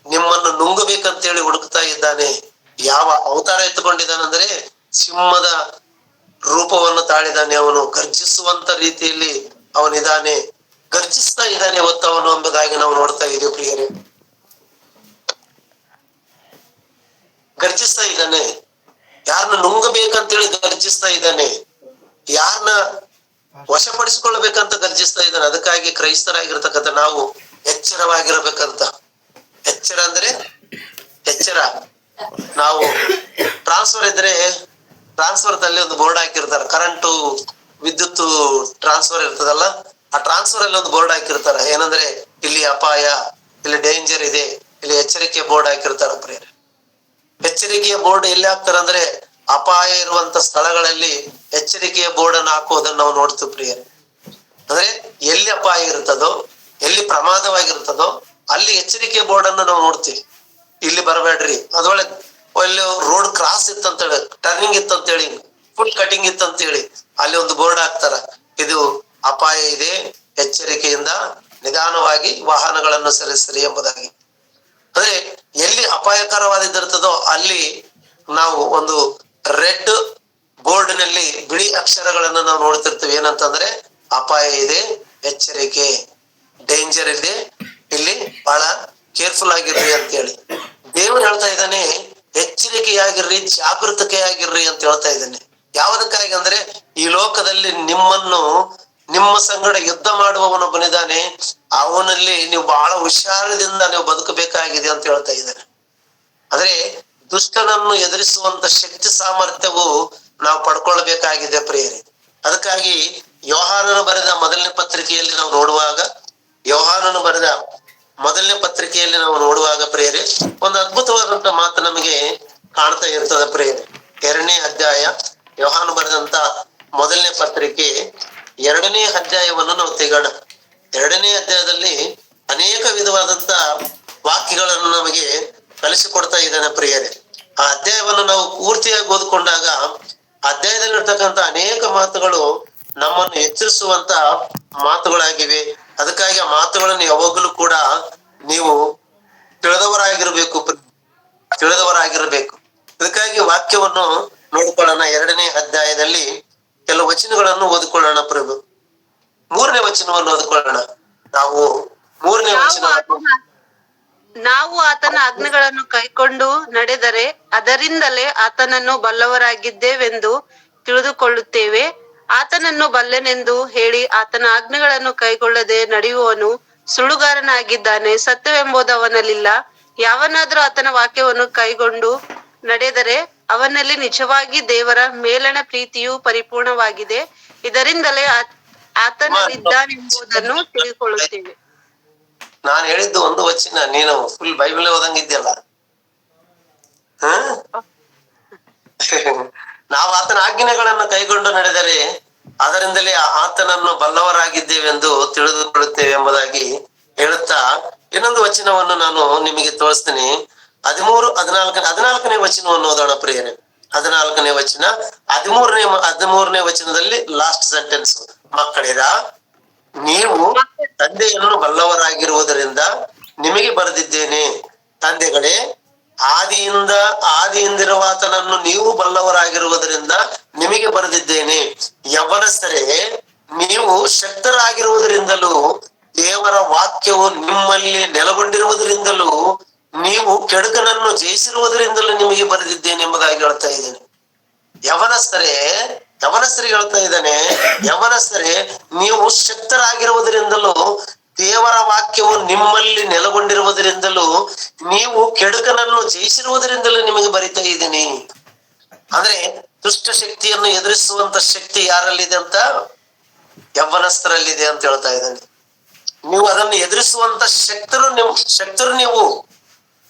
ನಿಮ್ಮನ್ನು ನುಂಗಬೇಕಂತೇಳಿ ಹುಡುಕ್ತಾ ಇದ್ದಾನೆ. ಯಾವ ಅವತಾರ ಎತ್ತುಕೊಂಡಿದ್ದಾನಂದ್ರೆ ಸಿಂಹದ ರೂಪವನ್ನು ತಾಳಿದಾನೆ. ಅವನು ಗರ್ಜಿಸುವಂತ ರೀತಿಯಲ್ಲಿ ಅವನಿದ್ದಾನೆ, ಗರ್ಜಿಸ್ತಾ ಇದ್ದಾನೆ ಹೊತ್ತು ಅವನು ಎಂಬುದಾಗಿ ನಾವು ನೋಡ್ತಾ ಇದ್ದೀವಿ ಪ್ರಿಯರೇ. ಗರ್ಜಿಸ್ತಾ ಇದ್ದಾನೆ, ಯಾರನ್ನ ನುಂಗಬೇಕಂತೇಳಿ ಗರ್ಜಿಸ್ತಾ ಇದ್ದಾನೆ, ಯಾರನ್ನ ವಶಪಡಿಸಿಕೊಳ್ಬೇಕಂತ ಗರ್ಜಿಸ್ತಾ ಇದ್ದಾನೆ. ಅದಕ್ಕಾಗಿ ಕ್ರೈಸ್ತರಾಗಿರ್ತಕ್ಕಂಥ ನಾವು ಎಚ್ಚರವಾಗಿರ್ಬೇಕಂತ. ಎಚ್ಚರ ಅಂದ್ರೆ ಎಚ್ಚರ. ನಾವು ಟ್ರಾನ್ಸ್ಫರ್ ಇದ್ರೆ ಟ್ರಾನ್ಸ್ಫರ್ದಲ್ಲಿ ಒಂದು ಬೋರ್ಡ್ ಹಾಕಿರ್ತಾರೆ, ಕರೆಂಟು ವಿದ್ಯುತ್ ಟ್ರಾನ್ಸ್ಫರ್ ಇರ್ತದಲ್ಲ, ಆ ಟ್ರಾನ್ಸ್ಫರ್ ಅಲ್ಲಿ ಒಂದು ಬೋರ್ಡ್ ಹಾಕಿರ್ತಾರೆ. ಏನಂದ್ರೆ ಇಲ್ಲಿ ಅಪಾಯ, ಇಲ್ಲಿ ಡೇಂಜರ್ ಇದೆ, ಇಲ್ಲಿ ಎಚ್ಚರಿಕೆ ಬೋರ್ಡ್ ಹಾಕಿರ್ತಾರ ಪ್ರಿಯರೇ. ಎಚ್ಚರಿಕೆಯ ಬೋರ್ಡ್ ಎಲ್ಲಿ ಹಾಕ್ತಾರಂದ್ರೆ ಅಪಾಯ ಇರುವಂತ ಸ್ಥಳಗಳಲ್ಲಿ ಎಚ್ಚರಿಕೆಯ ಬೋರ್ಡ್ ಅನ್ನು ಹಾಕುವುದನ್ನು ನಾವು ನೋಡ್ತೀವಿ ಪ್ರಿಯರೇ. ಅಂದ್ರೆ ಎಲ್ಲಿ ಅಪಾಯ ಇರ್ತದೋ, ಎಲ್ಲಿ ಪ್ರಮಾದವಾಗಿರ್ತದೋ ಅಲ್ಲಿ ಎಚ್ಚರಿಕೆಯ ಬೋರ್ಡ್ ಅನ್ನು ನಾವು ನೋಡ್ತೀವಿ. ಇಲ್ಲಿ ಬರಬೇಡ್ರಿ, ಅದೊಳ್ಳೆ ಅಲ್ಲಿ ರೋಡ್ ಕ್ರಾಸ್ ಇತ್ತಂತೇಳಿ, ಟರ್ನಿಂಗ್ ಇತ್ತಂತೇಳಿ, ಫುಲ್ ಕಟಿಂಗ್ ಇತ್ತಂತೇಳಿ ಅಲ್ಲಿ ಒಂದು ಬೋರ್ಡ್ ಅನುಸರಿಸಿರಿ ಎಂಬುದಾಗಿ. ಅಂದ್ರೆ ಎಲ್ಲಿ ಅಪಾಯಕರವಾದಿರ್ತದೋ ಅಲ್ಲಿ ನಾವು ಒಂದು ರೆಡ್ ಬೋರ್ಡ್ ನಲ್ಲಿ ಬಿಳಿ ಅಕ್ಷರಗಳನ್ನ ನಾವು ನೋಡ್ತಿರ್ತೀವಿ. ಏನಂತಂದ್ರೆ ಅಪಾಯ ಇದೆ, ಎಚ್ಚರಿಕೆ, ಡೇಂಜರ್ ಇದೆ, ಇಲ್ಲಿ ಬಹಳ ಕೇರ್ಫುಲ್ ಆಗಿರ್ರಿ ಅಂತ ಹೇಳಿ ದೇವರು ಹೇಳ್ತಾ ಇದ್ದಾನೆ. ಎಚ್ಚರಿಕೆಯಾಗಿರ್ರಿ, ಜಾಗೃತಿಕೆಯಾಗಿರ್ರಿ ಅಂತ ಹೇಳ್ತಾ ಇದ್ದಾನೆ. ಯಾವುದಕ್ಕಾಗಿ ಅಂದ್ರೆ ಈ ಲೋಕದಲ್ಲಿ ನಿಮ್ಮ ಸಂಗಡ ಯುದ್ಧ ಮಾಡುವವನು ಬನಿದಾನೆ, ಅವನಲ್ಲಿ ನೀವು ಬಹಳ ಹುಷಾರದಿಂದ ನೀವು ಬದುಕಬೇಕಾಗಿದೆ ಅಂತ ಹೇಳ್ತಾ ಇದ್ದಾನೆ. ಆದ್ರೆ ದುಷ್ಟನನ್ನು ಎದುರಿಸುವಂತ ಶಕ್ತಿ ಸಾಮರ್ಥ್ಯವು ನಾವು ಪಡ್ಕೊಳ್ಬೇಕಾಗಿದೆ ಪ್ರಿಯರೇ. ಅದಕ್ಕಾಗಿ ಯೋಹಾನನು ಬರೆದ ಮೊದಲನೇ ಪತ್ರಿಕೆಯಲ್ಲಿ ನಾವು ನೋಡುವಾಗ ಪ್ರಿಯರೇ ಒಂದು ಅದ್ಭುತವಾದಂತ ಮಾತು ನಮಗೆ ಕಾಣ್ತಾ ಇರ್ತದ ಪ್ರಿಯರೇ. 2ನೇ ಅಧ್ಯಾಯ, ಯೋಹಾನ ಬರೆದಂತ ಮೊದಲನೇ ಪತ್ರಿಕೆ 2ನೇ ಅಧ್ಯಾಯವನ್ನು ನಾವು ತೆಗೋಣ. 2ನೇ ಅಧ್ಯಾಯದಲ್ಲಿ ಅನೇಕ ವಿಧವಾದಂತ ವಾಕ್ಯಗಳನ್ನು ನಮಗೆ ಕಲಿಸಿಕೊಡ್ತಾ ಇದ್ದಾನೆ ಪ್ರಿಯರೇ. ಆ ಅಧ್ಯಾಯವನ್ನು ನಾವು ಪೂರ್ತಿಯಾಗಿ ಓದ್ಕೊಂಡಾಗ ಅಧ್ಯಾಯದಲ್ಲಿರ್ತಕ್ಕಂಥ ಅನೇಕ ಮಾತುಗಳು ನಮ್ಮನ್ನು ಎಚ್ಚರಿಸುವಂತ ಮಾತುಗಳಾಗಿವೆ. ಅದಕ್ಕಾಗಿ ಆ ಮಾತುಗಳನ್ನು ಯಾವಾಗಲೂ ಕೂಡ ನೀವು ತಿಳಿದವರಾಗಿರ್ಬೇಕು. ಅದಕ್ಕಾಗಿ ವಾಕ್ಯವನ್ನು ನೋಡ್ಕೊಳ್ಳೋಣ. 2ನೇ ಅಧ್ಯಾಯದಲ್ಲಿ ಕೆಲವು ವಚನಗಳನ್ನು ಓದಿಕೊಳ್ಳೋಣ ಪ್ರಭು. 3ನೇ ವಚನವನ್ನು ಓದಿಕೊಳ್ಳೋಣ. ನಾವು 3ನೇ ವಚನವನ್ನು ನಾವು ಆತನ ಆಜ್ಞೆಗಳನ್ನು ಕೈಕೊಂಡು ನಡೆದರೆ ಅದರಿಂದಲೇ ಆತನನ್ನು ಬಲ್ಲವರಾಗಿದ್ದೇವೆಂದು ತಿಳಿದುಕೊಳ್ಳುತ್ತೇವೆ. ಆತನನ್ನು ಬಲ್ಲೆನೆಂದು ಹೇಳಿ ಆತನ ಆಜ್ಞೆಗಳನ್ನು ಕೈಗೊಳ್ಳದೆ ನಡೆಯುವವನು ಸುಳ್ಳುಗಾರನಾಗಿದ್ದಾನೆ, ಸತ್ಯವೆಂಬುದು ಅವನಲ್ಲಿಲ್ಲ. ಯಾವನಾದ್ರೂ ಆತನ ವಾಕ್ಯವನ್ನು ಕೈಗೊಂಡು ನಡೆದರೆ ಅವನಲ್ಲಿ ನಿಜವಾಗಿ ದೇವರ ಮೇಲಣ ಪ್ರೀತಿಯು ಪರಿಪೂರ್ಣವಾಗಿದೆ. ಇದರಿಂದಲೇ ಆತನಲ್ಲಿದ್ದಾನೆಂಬುದನ್ನು ತಿಳಿದುಕೊಳ್ಳುತ್ತೇವೆ. ನಾನು ಹೇಳಿದ್ದು ಒಂದು ವಚನ, ನೀನು ಫುಲ್ ಬೈಬಲ್ ಓದಂಗಿದ್ಯಲ್ಲ. ನಾವು ಆತನ ಆಜ್ಞೆಗಳನ್ನು ಕೈಗೊಂಡು ನಡೆದರೆ ಅದರಿಂದಲೇ ಆತನನ್ನು ಬಲ್ಲವರಾಗಿದ್ದೇವೆಂದು ತಿಳಿದುಕೊಳ್ಳುತ್ತೇವೆ ಎಂಬುದಾಗಿ ಹೇಳುತ್ತಾ ಇನ್ನೊಂದು ವಚನವನ್ನು ನಾನು ನಿಮಗೆ ತೋರಿಸ್ತೀನಿ. 14ನೇ ವಚನವನ್ನು ಓದೋಣ ಪ್ರಿಯರೇ. 14ನೇ ವಚನ, 13ನೇ ವಚನದಲ್ಲಿ ಲಾಸ್ಟ್ ಸೆಂಟೆನ್ಸ್. ಮಕ್ಕಳಿರ, ನೀವು ತಂದೆಯನ್ನು ಬಲ್ಲವರಾಗಿರುವುದರಿಂದ ನಿಮಗೆ ಬರೆದಿದ್ದೇನೆ. ತಂದೆಗಳೇ, ಆದಿಯಿಂದಿರುವ ಆತನನ್ನು ನೀವು ಬಲ್ಲವರಾಗಿರುವುದರಿಂದ ನಿಮಗೆ ಬರೆದಿದ್ದೇನೆ. ಯವನಸ್ಥರೇ, ನೀವು ಶಕ್ತರಾಗಿರುವುದರಿಂದಲೂ ದೇವರ ವಾಕ್ಯವು ನಿಮ್ಮಲ್ಲಿ ನೆಲೆಗೊಂಡಿರುವುದರಿಂದಲೂ ನೀವು ಕೆಡುಕನನ್ನು ಜಯಿಸಿರುವುದರಿಂದಲೂ ನಿಮಗೆ ಬರೆದಿದ್ದೇನೆ ಎಂಬುದಾಗಿ ಹೇಳ್ತಾ ಇದ್ದೇನೆ. ಯವನಸ್ಥರಿಗೆ ಹೇಳ್ತಾ ಇದ್ದಾನೆ, ಯವನಸ್ಥರೇ, ನೀವು ಶಕ್ತರಾಗಿರುವುದರಿಂದಲೂ ದೇವರ ವಾಕ್ಯವು ನಿಮ್ಮಲ್ಲಿ ನೆಲೆಗೊಂಡಿರುವುದರಿಂದಲೂ ನೀವು ಕೆಡುಕನನ್ನು ಜಯಿಸಿರುವುದರಿಂದಲೂ ನಿಮಗೆ ಬರಿತಾ ಇದ್ದೀನಿ. ಅಂದ್ರೆ ದುಷ್ಟ ಶಕ್ತಿಯನ್ನು ಎದುರಿಸುವಂತ ಶಕ್ತಿ ಯಾರಲ್ಲಿದೆ ಅಂತ? ಯವನಸ್ಥರಲ್ಲಿದೆ ಅಂತ ಹೇಳ್ತಾ ಇದ್ದಾನೆ. ನೀವು ಅದನ್ನು ಎದುರಿಸುವಂತ ಶಕ್ತರು ನೀವು,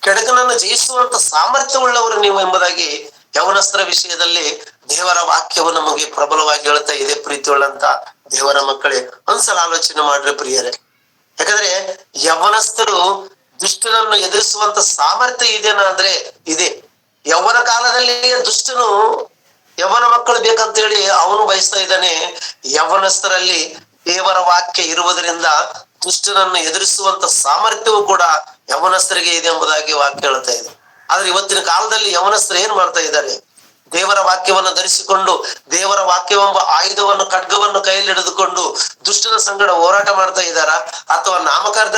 ಕೆಡುಕನನ್ನು ಜಯಿಸುವಂತ ಸಾಮರ್ಥ್ಯವುಳ್ಳವರು ನೀವು ಎಂಬುದಾಗಿ ಯವನಸ್ಥರ ವಿಷಯದಲ್ಲಿ ದೇವರ ವಾಕ್ಯವು ನಮಗೆ ಪ್ರಬಲವಾಗಿ ಹೇಳ್ತಾ ಇದೆ. ಪ್ರೀತಿಯುಳ್ಳಂತ ದೇವರ ಮಕ್ಕಳೇ, ಒಂದ್ಸಲ ಆಲೋಚನೆ ಮಾಡ್ರಿ ಪ್ರಿಯರೇ. ಯಾಕಂದ್ರೆ ಯವನಸ್ಥರು ದುಷ್ಟನನ್ನು ಎದುರಿಸುವಂತ ಸಾಮರ್ಥ್ಯ ಇದೆನಾ ಅಂದ್ರೆ ಇದೆ. ಯೌವನ ಕಾಲದಲ್ಲಿ ದುಷ್ಟನು ಯವನ ಮಕ್ಕಳು ಬೇಕಂತ ಹೇಳಿ ಅವನು ಬಯಸ್ತಾ ಇದ್ದಾನೆ. ಯವನಸ್ಥರಲ್ಲಿ ದೇವರ ವಾಕ್ಯ ಇರುವುದರಿಂದ ದುಷ್ಟನನ್ನು ಎದುರಿಸುವಂತ ಸಾಮರ್ಥ್ಯವೂ ಕೂಡ ಯವನಸ್ಥರಿಗೆ ಇದೆ ಎಂಬುದಾಗಿ ವಾಕ್ಯ ಹೇಳ್ತಾ ಇದೆ. ಆದ್ರೆ ಇವತ್ತಿನ ಕಾಲದಲ್ಲಿ ಯವನಸ್ಥರು ಏನ್ ಮಾಡ್ತಾ ಇದ್ದಾರೆ? ದೇವರ ವಾಕ್ಯವನ್ನು ಧರಿಸಿಕೊಂಡು ದೇವರ ವಾಕ್ಯವೆಂಬ ಆಯುಧವನ್ನು, ಖಡ್ಗವನ್ನು ಕೈಯಲ್ಲಿ ಹಿಡಿದುಕೊಂಡು ದುಷ್ಟನ ಸಂಗಡ ಹೋರಾಟ ಮಾಡ್ತಾ ಇದ್ದಾರ, ಅಥವಾ ನಾಮಕಾರ್ಥ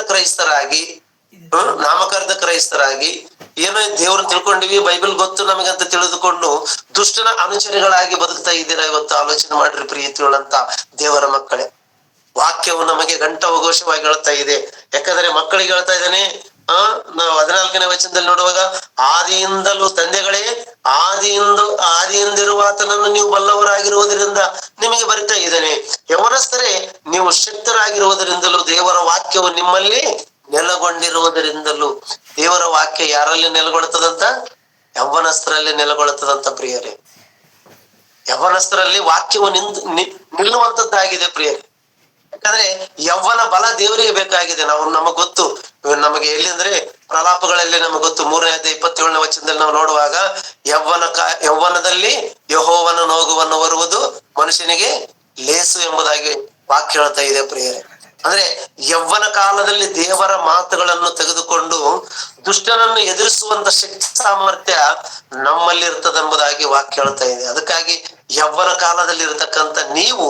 ಕ್ರೈಸ್ತರಾಗಿ ಏನೋ ದೇವ್ರನ್ನ ತಿಳ್ಕೊಂಡಿವಿ, ಬೈಬಲ್ ಗೊತ್ತು ನಮಗಂತ ತಿಳಿದುಕೊಂಡು ದುಷ್ಟನ ಅನುಚರಿಗಳಾಗಿ ಬದುಕ್ತಾ ಇದ್ದೀರಾ? ಇವತ್ತು ಆಲೋಚನೆ ಮಾಡ್ರಿ ಪ್ರೀತಿಯುಳ್ಳಂತ ದೇವರ ಮಕ್ಕಳೇ. ವಾಕ್ಯವು ನಮಗೆ ಘಂಟಾಘೋಷವಾಗಿ ಹೇಳ್ತಾ ಇದೆ. ಯಾಕಂದ್ರೆ ಮಕ್ಕಳಿಗೆ ಹೇಳ್ತಾ ಇದ್ದಾನೆ. ನಾವು 14ನೇ ವಚನದಲ್ಲಿ ನೋಡುವಾಗ, ಆದಿಯಿಂದಲೂ ತಂದೆಗಳೇ, ಆದಿಯಿಂದಿರುವ ಆತನನ್ನು ನೀವು ಬಲ್ಲವರಾಗಿರುವುದರಿಂದ ನಿಮಗೆ ಬರಿತಾ ಇದ್ದಾನೆ. ಯವನಸ್ಥರೇ, ನೀವು ಶಕ್ತರಾಗಿರುವುದರಿಂದಲೂ ದೇವರ ವಾಕ್ಯವು ನಿಮ್ಮಲ್ಲಿ ನೆಲೆಗೊಂಡಿರುವುದರಿಂದಲೂ. ದೇವರ ವಾಕ್ಯ ಯಾರಲ್ಲಿ ನೆಲೆಗೊಳ್ಳುತ್ತದಂತ? ಯವನಸ್ಥರಲ್ಲಿ ನೆಲೆಗೊಳ್ಳುತ್ತದಂತ ಪ್ರಿಯರೇ. ಯವನಸ್ಥರಲ್ಲಿ ವಾಕ್ಯವು ನಿಲ್ಲುವಂತದ್ದಾಗಿದೆ ಪ್ರಿಯರೇ. ಯಾಕಂದ್ರೆ ಯವ್ವನ ಬಲ ದೇವರಿಗೆ ಬೇಕಾಗಿದೆ. ನಮಗ್ ಗೊತ್ತು, ನಮಗೆ ಎಲ್ಲಿ ಅಂದ್ರೆ ಪ್ರಲಾಪಗಳಲ್ಲಿ ನಮಗೆ ಗೊತ್ತು. 3ನೇ ಅಧ್ಯಾಯ 27ನೇ ವಚನದಲ್ಲಿ ನಾವು ನೋಡುವಾಗ, ಯವ್ವನದಲ್ಲಿ ಯೆಹೋವನ ನೋಗುವನ್ನು ಬರುವುದು ಮನುಷ್ಯನಿಗೆ ಲೇಸು ಎಂಬುದಾಗಿ ವಾಕ್ಯ ಹೇಳ್ತಾ ಇದೆ ಪ್ರಿಯರೇ. ಅಂದ್ರೆ ಯವ್ವನ ಕಾಲದಲ್ಲಿ ದೇವರ ಮಾತುಗಳನ್ನು ತೆಗೆದುಕೊಂಡು ದುಷ್ಟನನ್ನು ಎದುರಿಸುವಂತ ಶಕ್ತಿ ಸಾಮರ್ಥ್ಯ ನಮ್ಮಲ್ಲಿ ಇರ್ತದೆಂಬುದಾಗಿ ವಾಕ್ಯ ಹೇಳ್ತಾ ಇದೆ. ಅದಕ್ಕಾಗಿ ಯವ್ವನ ಕಾಲದಲ್ಲಿ ಇರತಕ್ಕಂತ ನೀವು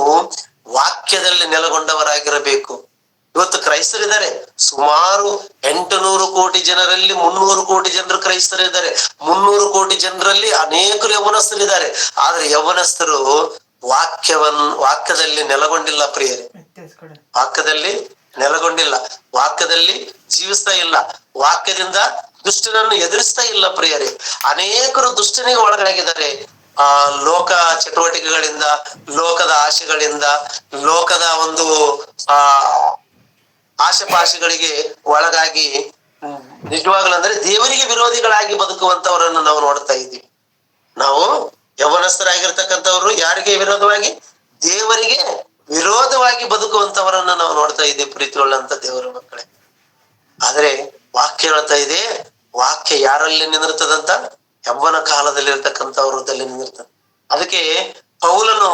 ವಾಕ್ಯದಲ್ಲಿ ನೆಲೆಗೊಂಡವರಾಗಿರಬೇಕು. ಇವತ್ತು ಕ್ರೈಸ್ತರಿದ್ದಾರೆ, ಸುಮಾರು 800 ಕೋಟಿ ಜನರಲ್ಲಿ 300 ಕೋಟಿ ಜನರು ಕ್ರೈಸ್ತರಿದ್ದಾರೆ. 300 ಕೋಟಿ ಜನರಲ್ಲಿ ಅನೇಕರು ಯೌವನಸ್ಥರಿದ್ದಾರೆ. ಆದ್ರೆ ಯೌವನಸ್ಥರು ವಾಕ್ಯದಲ್ಲಿ ನೆಲೆಗೊಂಡಿಲ್ಲ ಪ್ರಿಯರೇ. ವಾಕ್ಯದಲ್ಲಿ ನೆಲೆಗೊಂಡಿಲ್ಲ, ವಾಕ್ಯದಲ್ಲಿ ಜೀವಿಸ್ತಾ ಇಲ್ಲ, ವಾಕ್ಯದಿಂದ ದುಷ್ಟನನ್ನು ಎದುರಿಸ್ತಾ ಇಲ್ಲ ಪ್ರಿಯರೇ. ಅನೇಕರು ದುಷ್ಟನಿಗೆ ಒಳಗಾಗಿದ್ದಾರೆ. ಲೋಕ ಚಟುವಟಿಕೆಗಳಿಂದ, ಲೋಕದ ಆಶೆಗಳಿಂದ, ಲೋಕದ ಒಂದು ಆಶೆಪಾಶೆಗಳಿಗೆ ಒಳಗಾಗಿ ನಿಜವಾಗ್ಲೂ ಅಂದ್ರೆ ದೇವರಿಗೆ ವಿರೋಧಿಗಳಾಗಿ ಬದುಕುವಂತವರನ್ನು ನಾವು ನೋಡ್ತಾ ಇದ್ದೀವಿ. ನಾವು ಯೌವನಸ್ಥರಾಗಿರ್ತಕ್ಕಂಥವ್ರು ಯಾರಿಗೆ ವಿರೋಧವಾಗಿ? ದೇವರಿಗೆ ವಿರೋಧವಾಗಿ ಬದುಕುವಂತವರನ್ನ ನಾವು ನೋಡ್ತಾ ಇದ್ದೀವಿ ಪ್ರೀತಿಯುಳ್ಳಂತ ದೇವರ ಮಕ್ಕಳೇ. ಆದ್ರೆ ವಾಕ್ಯ ಹೇಳ್ತಾ ಇದೆ, ವಾಕ್ಯ ಯಾರಲ್ಲಿ ನಿಂದಿರ್ತದಂತ? ಯೌವನ ಕಾಲದಲ್ಲಿ ಇರ್ತಕ್ಕಂಥವ್ರದಲ್ಲಿ ನಿಂದಿರ್ತದೆ. ಅದಕ್ಕೆ ಪೌಲನು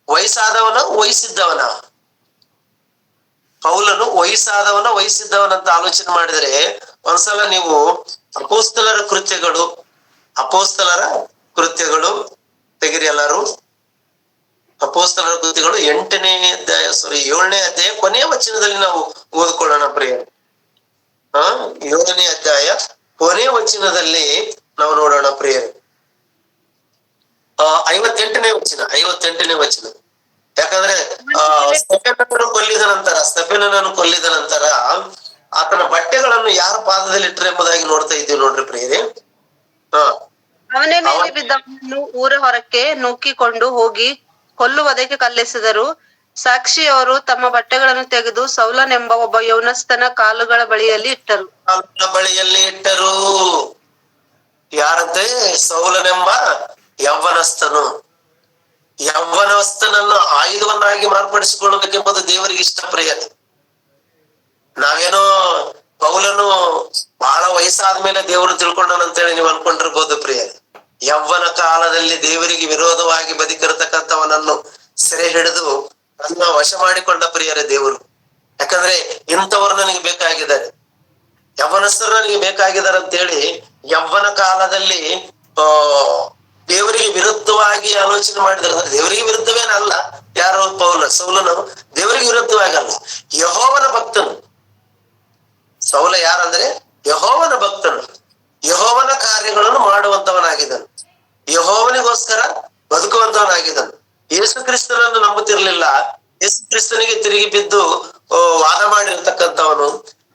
ವಯಸ್ಸಿದ್ದವನ ಅಂತ ಆಲೋಚನೆ ಮಾಡಿದರೆ ಒಂದ್ಸಲ ನೀವು ಅಪೋಸ್ತಲರ ಕೃತ್ಯಗಳು ತೆಗಿರಿ ಎಲ್ಲಾರು. ಅಪೋಸ್ತಲರ ಕೃತ್ಯಗಳು 7ನೇ ಅಧ್ಯಾಯ ಕೊನೆಯ ವಚನದಲ್ಲಿ ನಾವು ಓದ್ಕೊಳ್ಳೋಣ ಪ್ರಿಯ. 7ನೇ ಅಧ್ಯಾಯ ಕೊನೆಯ ವಚನದಲ್ಲಿ ನಾವು ನೋಡೋಣ ಪ್ರಿಯರೇ. 58ನೇ ವಚನ. ಯಾಕಂದ್ರೆ ಸ್ತೆಫನನನ್ನು ಕೊಲ್ಲಿದ ನಂತರ ಆತನ ಬಟ್ಟೆಗಳನ್ನು ಯಾರ ಪಾದದಲ್ಲಿ ಇಟ್ಟರೆ ಎಂಬುದಾಗಿ ನೋಡ್ತಾ ಇದ್ದೀವಿ ನೋಡ್ರಿ ಪ್ರಿಯರೇ. ಅವನೇ ಮೇಲೆ ಬಿದ್ದವನನ್ನು ಊರ ಹೊರಕ್ಕೆ ನೂಕಿಕೊಂಡು ಹೋಗಿ ಕೊಲ್ಲುವುದಕ್ಕೆ ಕಲ್ಲೆಸೆದರು. ಸಾಕ್ಷಿಯವರು ತಮ್ಮ ಬಟ್ಟೆಗಳನ್ನು ತೆಗೆದು ಸೌಲನೆಂಬ ಒಬ್ಬ ಯೌವನಸ್ಥನ ಕಾಲುಗಳ ಬಳಿಯಲ್ಲಿ ಇಟ್ಟರು. ಯಾರಂತೆ? ಸೌಲನೆಂಬ ಯೌವನಸ್ಥನನ್ನು ಆಯುಧವನ್ನಾಗಿ ಮಾರ್ಪಡಿಸಿಕೊಳ್ಳಬೇಕೆಂಬುದು ದೇವರಿಗೆ ಇಷ್ಟ ಪ್ರಿಯರೇ. ನಾವೇನೋ ಪೌಲನು ಬಹಳ ವಯಸ್ಸಾದ ಮೇಲೆ ದೇವರು ತಿಳ್ಕೊಂಡನಂತೇಳಿ ನೀವು ಅನ್ಕೊಂಡಿರ್ಬೋದು ಪ್ರಿಯರೇ. ಯೌವನ ಕಾಲದಲ್ಲಿ ದೇವರಿಗೆ ವಿರೋಧವಾಗಿ ಬದುಕಿರತಕ್ಕಂಥವನನ್ನು ಸೆರೆ ಹಿಡಿದು ನನ್ನ ವಶ ಮಾಡಿಕೊಂಡ ಪ್ರಿಯರೇ ದೇವರು. ಯಾಕಂದ್ರೆ ಇಂಥವ್ರು ನನಗೆ ಬೇಕಾಗಿದ್ದಾರೆ, ಯೌವನಸ್ಥರು ನನಗೆ ಬೇಕಾಗಿದ್ದಾರೆ ಅಂತೇಳಿ ಯೌವನ ಕಾಲದಲ್ಲಿ ದೇವರಿಗೆ ವಿರುದ್ಧವಾಗಿ ಆಲೋಚನೆ ಮಾಡಿದ್ರೆ, ದೇವರಿಗೆ ವಿರುದ್ಧವೇನಲ್ಲ. ಯಾರು? ಸೌಲನು ದೇವರಿಗೆ ವಿರುದ್ಧವಾಗಲ್ಲ, ಯೆಹೋವನ ಭಕ್ತನು. ಸೌಲ ಯಾರಂದ್ರೆ ಯೆಹೋವನ ಭಕ್ತನು, ಯೆಹೋವನ ಕಾರ್ಯಗಳನ್ನು ಮಾಡುವಂತವನಾಗಿದ್ದನು, ಯೆಹೋವನಿಗೋಸ್ಕರ ಬದುಕುವಂತವನಾಗಿದ್ದನು. ಯೇಸು ಕ್ರಿಸ್ತನನ್ನು ನಂಬುತ್ತಿರ್ಲಿಲ್ಲ, ಯೇಸು ಕ್ರಿಸ್ತನಿಗೆ ತಿರುಗಿ ಬಿದ್ದು ವಾದ ಮಾಡಿರ್ತಕ್ಕಂಥವನು,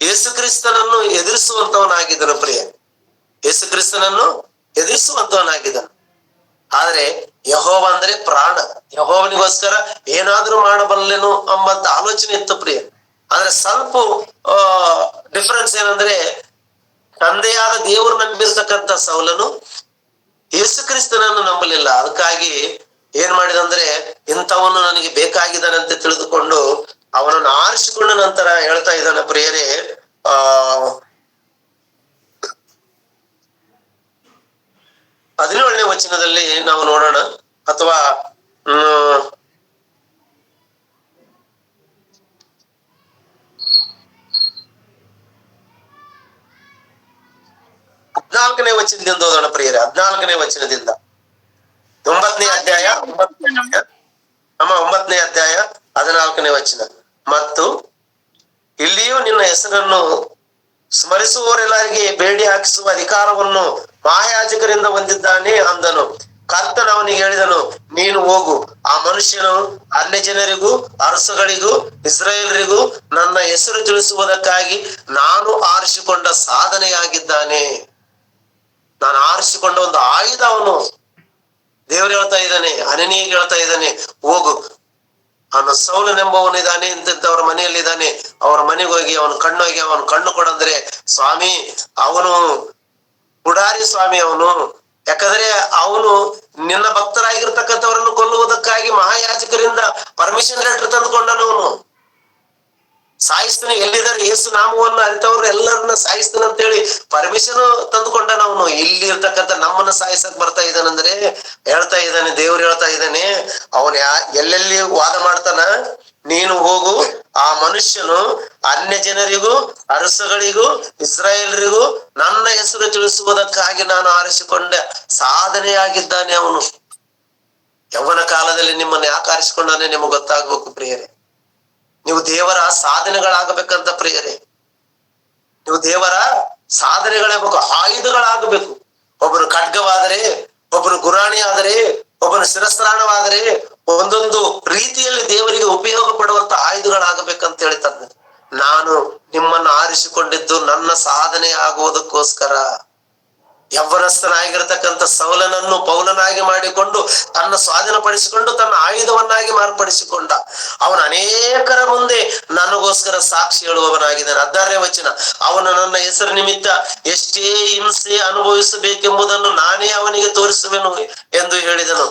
ಯೇಸು ಕ್ರಿಸ್ತನನ್ನು ಎದುರಿಸುವಂತವನಾಗಿದ್ದನು ಪ್ರಿಯ. ಯೇಸು ಕ್ರಿಸ್ತನನ್ನು ಎದುರಿಸುವಂತವನಾಗಿದ್ದನು. ಆದ್ರೆ ಯೆಹೋವ ಅಂದ್ರೆ ಪ್ರಾಣ, ಯೆಹೋವನಿಗೋಸ್ಕರ ಏನಾದ್ರೂ ಮಾಡಬಲ್ಲೆನು ಎಂಬಂತ ಆಲೋಚನೆ ಇತ್ತು ಪ್ರಿಯ. ಆದ್ರೆ ಸ್ವಲ್ಪ ಡಿಫರೆನ್ಸ್ ಏನಂದ್ರೆ, ತಂದೆಯಾದ ದೇವರು ನಂಬಿರ್ತಕ್ಕಂಥ ಸೌಲನು ಯೇಸು ಕ್ರಿಸ್ತನನ್ನು ನಂಬಲಿಲ್ಲ. ಅದಕ್ಕಾಗಿ ಏನ್ ಮಾಡಿದಂದ್ರೆ, ಇಂಥವನು ನನಗೆ ಬೇಕಾಗಿದ್ದಾನಂತೆ ತಿಳಿದುಕೊಂಡು ಅವನನ್ನು ಆರಿಸಿಕೊಂಡ ನಂತರ ಹೇಳ್ತಾ ಇದ್ದಾನೆ ಪ್ರಿಯರೇ. 17ನೇ ವಚನದಲ್ಲಿ ನಾವು ನೋಡೋಣ, ಅಥವಾ 14ನೇ ವಚನದಿಂದ ಓದೋಣ ಪ್ರಿಯರೇ. 14ನೇ ವಚನದಿಂದ 9ನೇ ಅಧ್ಯಾಯ 14ನೇ ವಚನ. ಮತ್ತು ಇಲ್ಲಿಯೂ ನಿನ್ನ ಹೆಸರನ್ನು ಸ್ಮರಿಸುವವರೆಲ್ಲರಿಗೆ ಬೇಡಿ ಹಾಕಿಸುವ ಅಧಿಕಾರವನ್ನು ಮಹಾಯಾಜಕರಿಂದ ಹೊಂದಿದ್ದಾನೆ ಅಂದನು. ಕರ್ತನು ಅವನಿಗೆ ಹೇಳಿದನು, ನೀನು ಹೋಗು, ಆ ಮನುಷ್ಯನು ಅನ್ಯ ಜನರಿಗೂ ಅರಸುಗಳಿಗೂ ಇಸ್ರಾಯೇಲರಿಗೂ ನನ್ನ ಹೆಸರು ತಿಳಿಸುವುದಕ್ಕಾಗಿ ನಾನು ಆರಿಸಿಕೊಂಡ ಸಾಧನೆಯಾಗಿದ್ದಾನೆ. ನಾನು ಆರಿಸಿಕೊಂಡ ಒಂದು ಆಯುಧ ಅವನು. ದೇವರು ಹೇಳ್ತಾ ಇದ್ದಾನೆ, ಅನನೀಯಗೆ ಹೇಳ್ತಾ ಇದ್ದಾನೆ, ಹೋಗು, ಅವನು ಸೌಲನೆಂಬವನಿದ್ದಾನೆ ಇಂಥವ್ರ ಮನೆಯಲ್ಲಿದ್ದಾನೆ, ಅವ್ರ ಮನೆಗೆ ಹೋಗಿ ಅವನ ಕಣ್ಣು ಕೊಡಂದ್ರೆ, ಸ್ವಾಮಿ ಅವನು ಪುಡಾರಿ ಸ್ವಾಮಿ ಅವನು. ಯಾಕಂದ್ರೆ ಅವನು ನಿನ್ನ ಭಕ್ತರಾಗಿರ್ತಕ್ಕಂಥವರನ್ನು ಕೊಲ್ಲುವುದಕ್ಕಾಗಿ ಮಹಾಯಾಜಕರಿಂದ ಪರ್ಮಿಷನ್ ಲೆಟರ್ ತಂದುಕೊಂಡನವನು. ಸಾಯಿಸ್ತಾನೆ, ಎಲ್ಲಿದ್ದಾರೆ ಯೇಸು ನಾಮವನ್ನು ಅರಿತವ್ರು ಎಲ್ಲರನ್ನ ಸಾಯಿಸ್ತಾನೆ ಅಂತೇಳಿ ಪರ್ಮಿಷನ್ ತಂದುಕೊಂಡನವನು. ಇಲ್ಲಿ ಇರ್ತಕ್ಕಂಥ ನಮ್ಮನ್ನ ಸಾಯಿಸಕ್ ಬರ್ತಾ ಇದ್ದಾನಂದ್ರೆ ಹೇಳ್ತಾ ಇದ್ದಾನೆ, ದೇವ್ರು ಹೇಳ್ತಾ ಇದ್ದಾನೆ, ಅವನ್ ಎಲ್ಲೆಲ್ಲಿ ವಾದ ಮಾಡ್ತಾನ, ನೀನು ಹೋಗು, ಆ ಮನುಷ್ಯನು ಅನ್ಯ ಜನರಿಗೂ ಅರಸುಗಳಿಗೂ ಇಸ್ರಾಯೇಲರಿಗೂ ನನ್ನ ಹೆಸರು ತಿಳಿಸುವುದಕ್ಕಾಗಿ ನಾನು ಆರಿಸಿಕೊಂಡ ಸಾಧನೆಯಾಗಿದ್ದಾನೆ ಅವನು. ಯೌವನ ಕಾಲದಲ್ಲಿ ನಿಮ್ಮನ್ನು ಯಾಕೆ ಆರಿಸಿಕೊಂಡಾನೆ ನಿಮಗೆ ಗೊತ್ತಾಗ್ಬೇಕು ಪ್ರಿಯರೇ. ನೀವು ದೇವರ ಸಾಧನೆಗಳಾಗಬೇಕಂತ ಪ್ರಿಯರೇ. ನೀವು ದೇವರ ಸಾಧನೆಗಳಾಗಬೇಕು, ಆಯುಧಗಳಾಗಬೇಕು. ಒಬ್ಬರು ಖಡ್ಗವಾದರೆ, ಒಬ್ಬರು ಗುರಾಣಿ ಆದರೆ, ಒಬ್ಬರು ಶಿರಸ್ತ್ರಾಣವಾದರೆ, ಒಂದೊಂದು ರೀತಿಯಲ್ಲಿ ದೇವರಿಗೆ ಉಪಯೋಗ ಪಡುವಂತ ಆಯುಧಗಳಾಗಬೇಕಂತ ಹೇಳ್ತಾರೆ. ನಾನು ನಿಮ್ಮನ್ನು ಆರಿಸಿಕೊಂಡಿದ್ದು ನನ್ನ ಸಾಧನೆ ಆಗುವುದಕ್ಕೋಸ್ಕರ. ಯವ್ವನಸ್ಥನಾಗಿರತಕ್ಕಂಥ ಸೌಲನನ್ನು ಪೌಲನಾಗಿ ಮಾಡಿಕೊಂಡು ತನ್ನ ಸ್ವಾಧೀನಪಡಿಸಿಕೊಂಡು ತನ್ನ ಆಯುಧವನ್ನಾಗಿ ಮಾರ್ಪಡಿಸಿಕೊಂಡ. ಅವನು ಅನೇಕರ ಮುಂದೆ ನನಗೋಸ್ಕರ ಸಾಕ್ಷಿ ಹೇಳುವವನಾಗಿದ್ದಾನೆ. 16ನೇ ವಚನ, ಅವನು ನನ್ನ ಹೆಸರು ನಿಮಿತ್ತ ಎಷ್ಟೇ ಹಿಂಸೆ ಅನುಭವಿಸಬೇಕೆಂಬುದನ್ನು ನಾನೇ ಅವನಿಗೆ ತೋರಿಸುವೆನು ಎಂದು ಹೇಳಿದನು.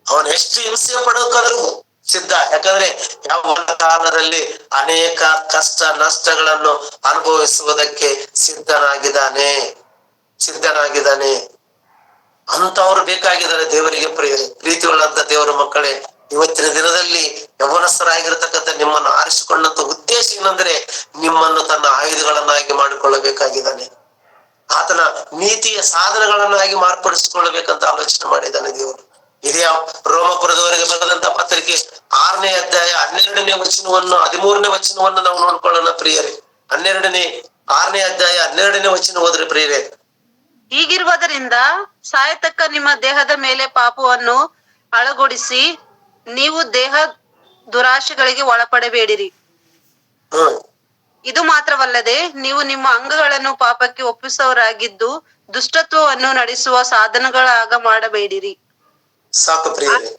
ಅವನು ಎಷ್ಟು ಹಿಂಸೆ ಪಡೋಕಾದ್ರೂ ಸಿದ್ಧ. ಯಾಕಂದ್ರೆ ಯಾವ ಕಾಲದಲ್ಲಿ ಅನೇಕ ಕಷ್ಟ ನಷ್ಟಗಳನ್ನು ಅನುಭವಿಸುವುದಕ್ಕೆ ಸಿದ್ಧನಾಗಿದ್ದಾನೆ. ಅಂತವ್ರು ಬೇಕಾಗಿದ್ದಾರೆ ದೇವರಿಗೆ ಪ್ರೀತಿಯುಳ್ಳಂತ ದೇವರ ಮಕ್ಕಳೇ. ಇವತ್ತಿನ ದಿನದಲ್ಲಿ ಯೌವನಸ್ಥರಾಗಿರ್ತಕ್ಕಂಥ ನಿಮ್ಮನ್ನು ಆರಿಸಿಕೊಂಡಂತ ಉದ್ದೇಶ ಏನಂದ್ರೆ ನಿಮ್ಮನ್ನು ತನ್ನ ಆಯುಧಗಳನ್ನಾಗಿ ಮಾಡಿಕೊಳ್ಳಬೇಕಾಗಿದ್ದಾನೆ. ಆತನ ನೀತಿಯ ಸಾಧನಗಳನ್ನಾಗಿ ಮಾರ್ಪಡಿಸಿಕೊಳ್ಳಬೇಕಂತ ಆಲೋಚನೆ ಮಾಡಿದ್ದಾನೆ ದೇವರು. ಇದೇ ರೋಮಪುರದವರಿಗೆ ಬರೆದಂತ ಪತ್ರಿಕೆ 6ನೇ ಅಧ್ಯಾಯ 12ನೇ ವಚನವನ್ನು 13ನೇ ವಚನವನ್ನು ನಾವು ನೋಡ್ಕೊಳ್ಳೋಣ ಪ್ರಿಯರೇ. 6ನೇ ಅಧ್ಯಾಯ 12ನೇ ವಚನ ಹೋದ್ರೆ ಪ್ರಿಯರೇ. ಹೀಗಿರುವುದರಿಂದ ಸಾಯತಕ್ಕ ನಿಮ್ಮ ದೇಹದ ಮೇಲೆ ಪಾಪವನ್ನು ಅಳಗೊಡಿಸಿ ನೀವು ದೇಹ ದುರಾಶೆಗಳಿಗೆ ಒಳಪಡಬೇಡಿರಿ. ಇದು ಮಾತ್ರವಲ್ಲದೆ ನೀವು ನಿಮ್ಮ ಅಂಗಗಳನ್ನು ಪಾಪಕ್ಕೆ ಒಪ್ಪಿಸುವವರಾಗಿದ್ದು ದುಷ್ಟತ್ವವನ್ನು ನಡೆಸುವ ಸಾಧನಗಳಾಗ ಮಾಡಬೇಡಿರಿ. ಸಾಕು ಪ್ರಿಯರೇ.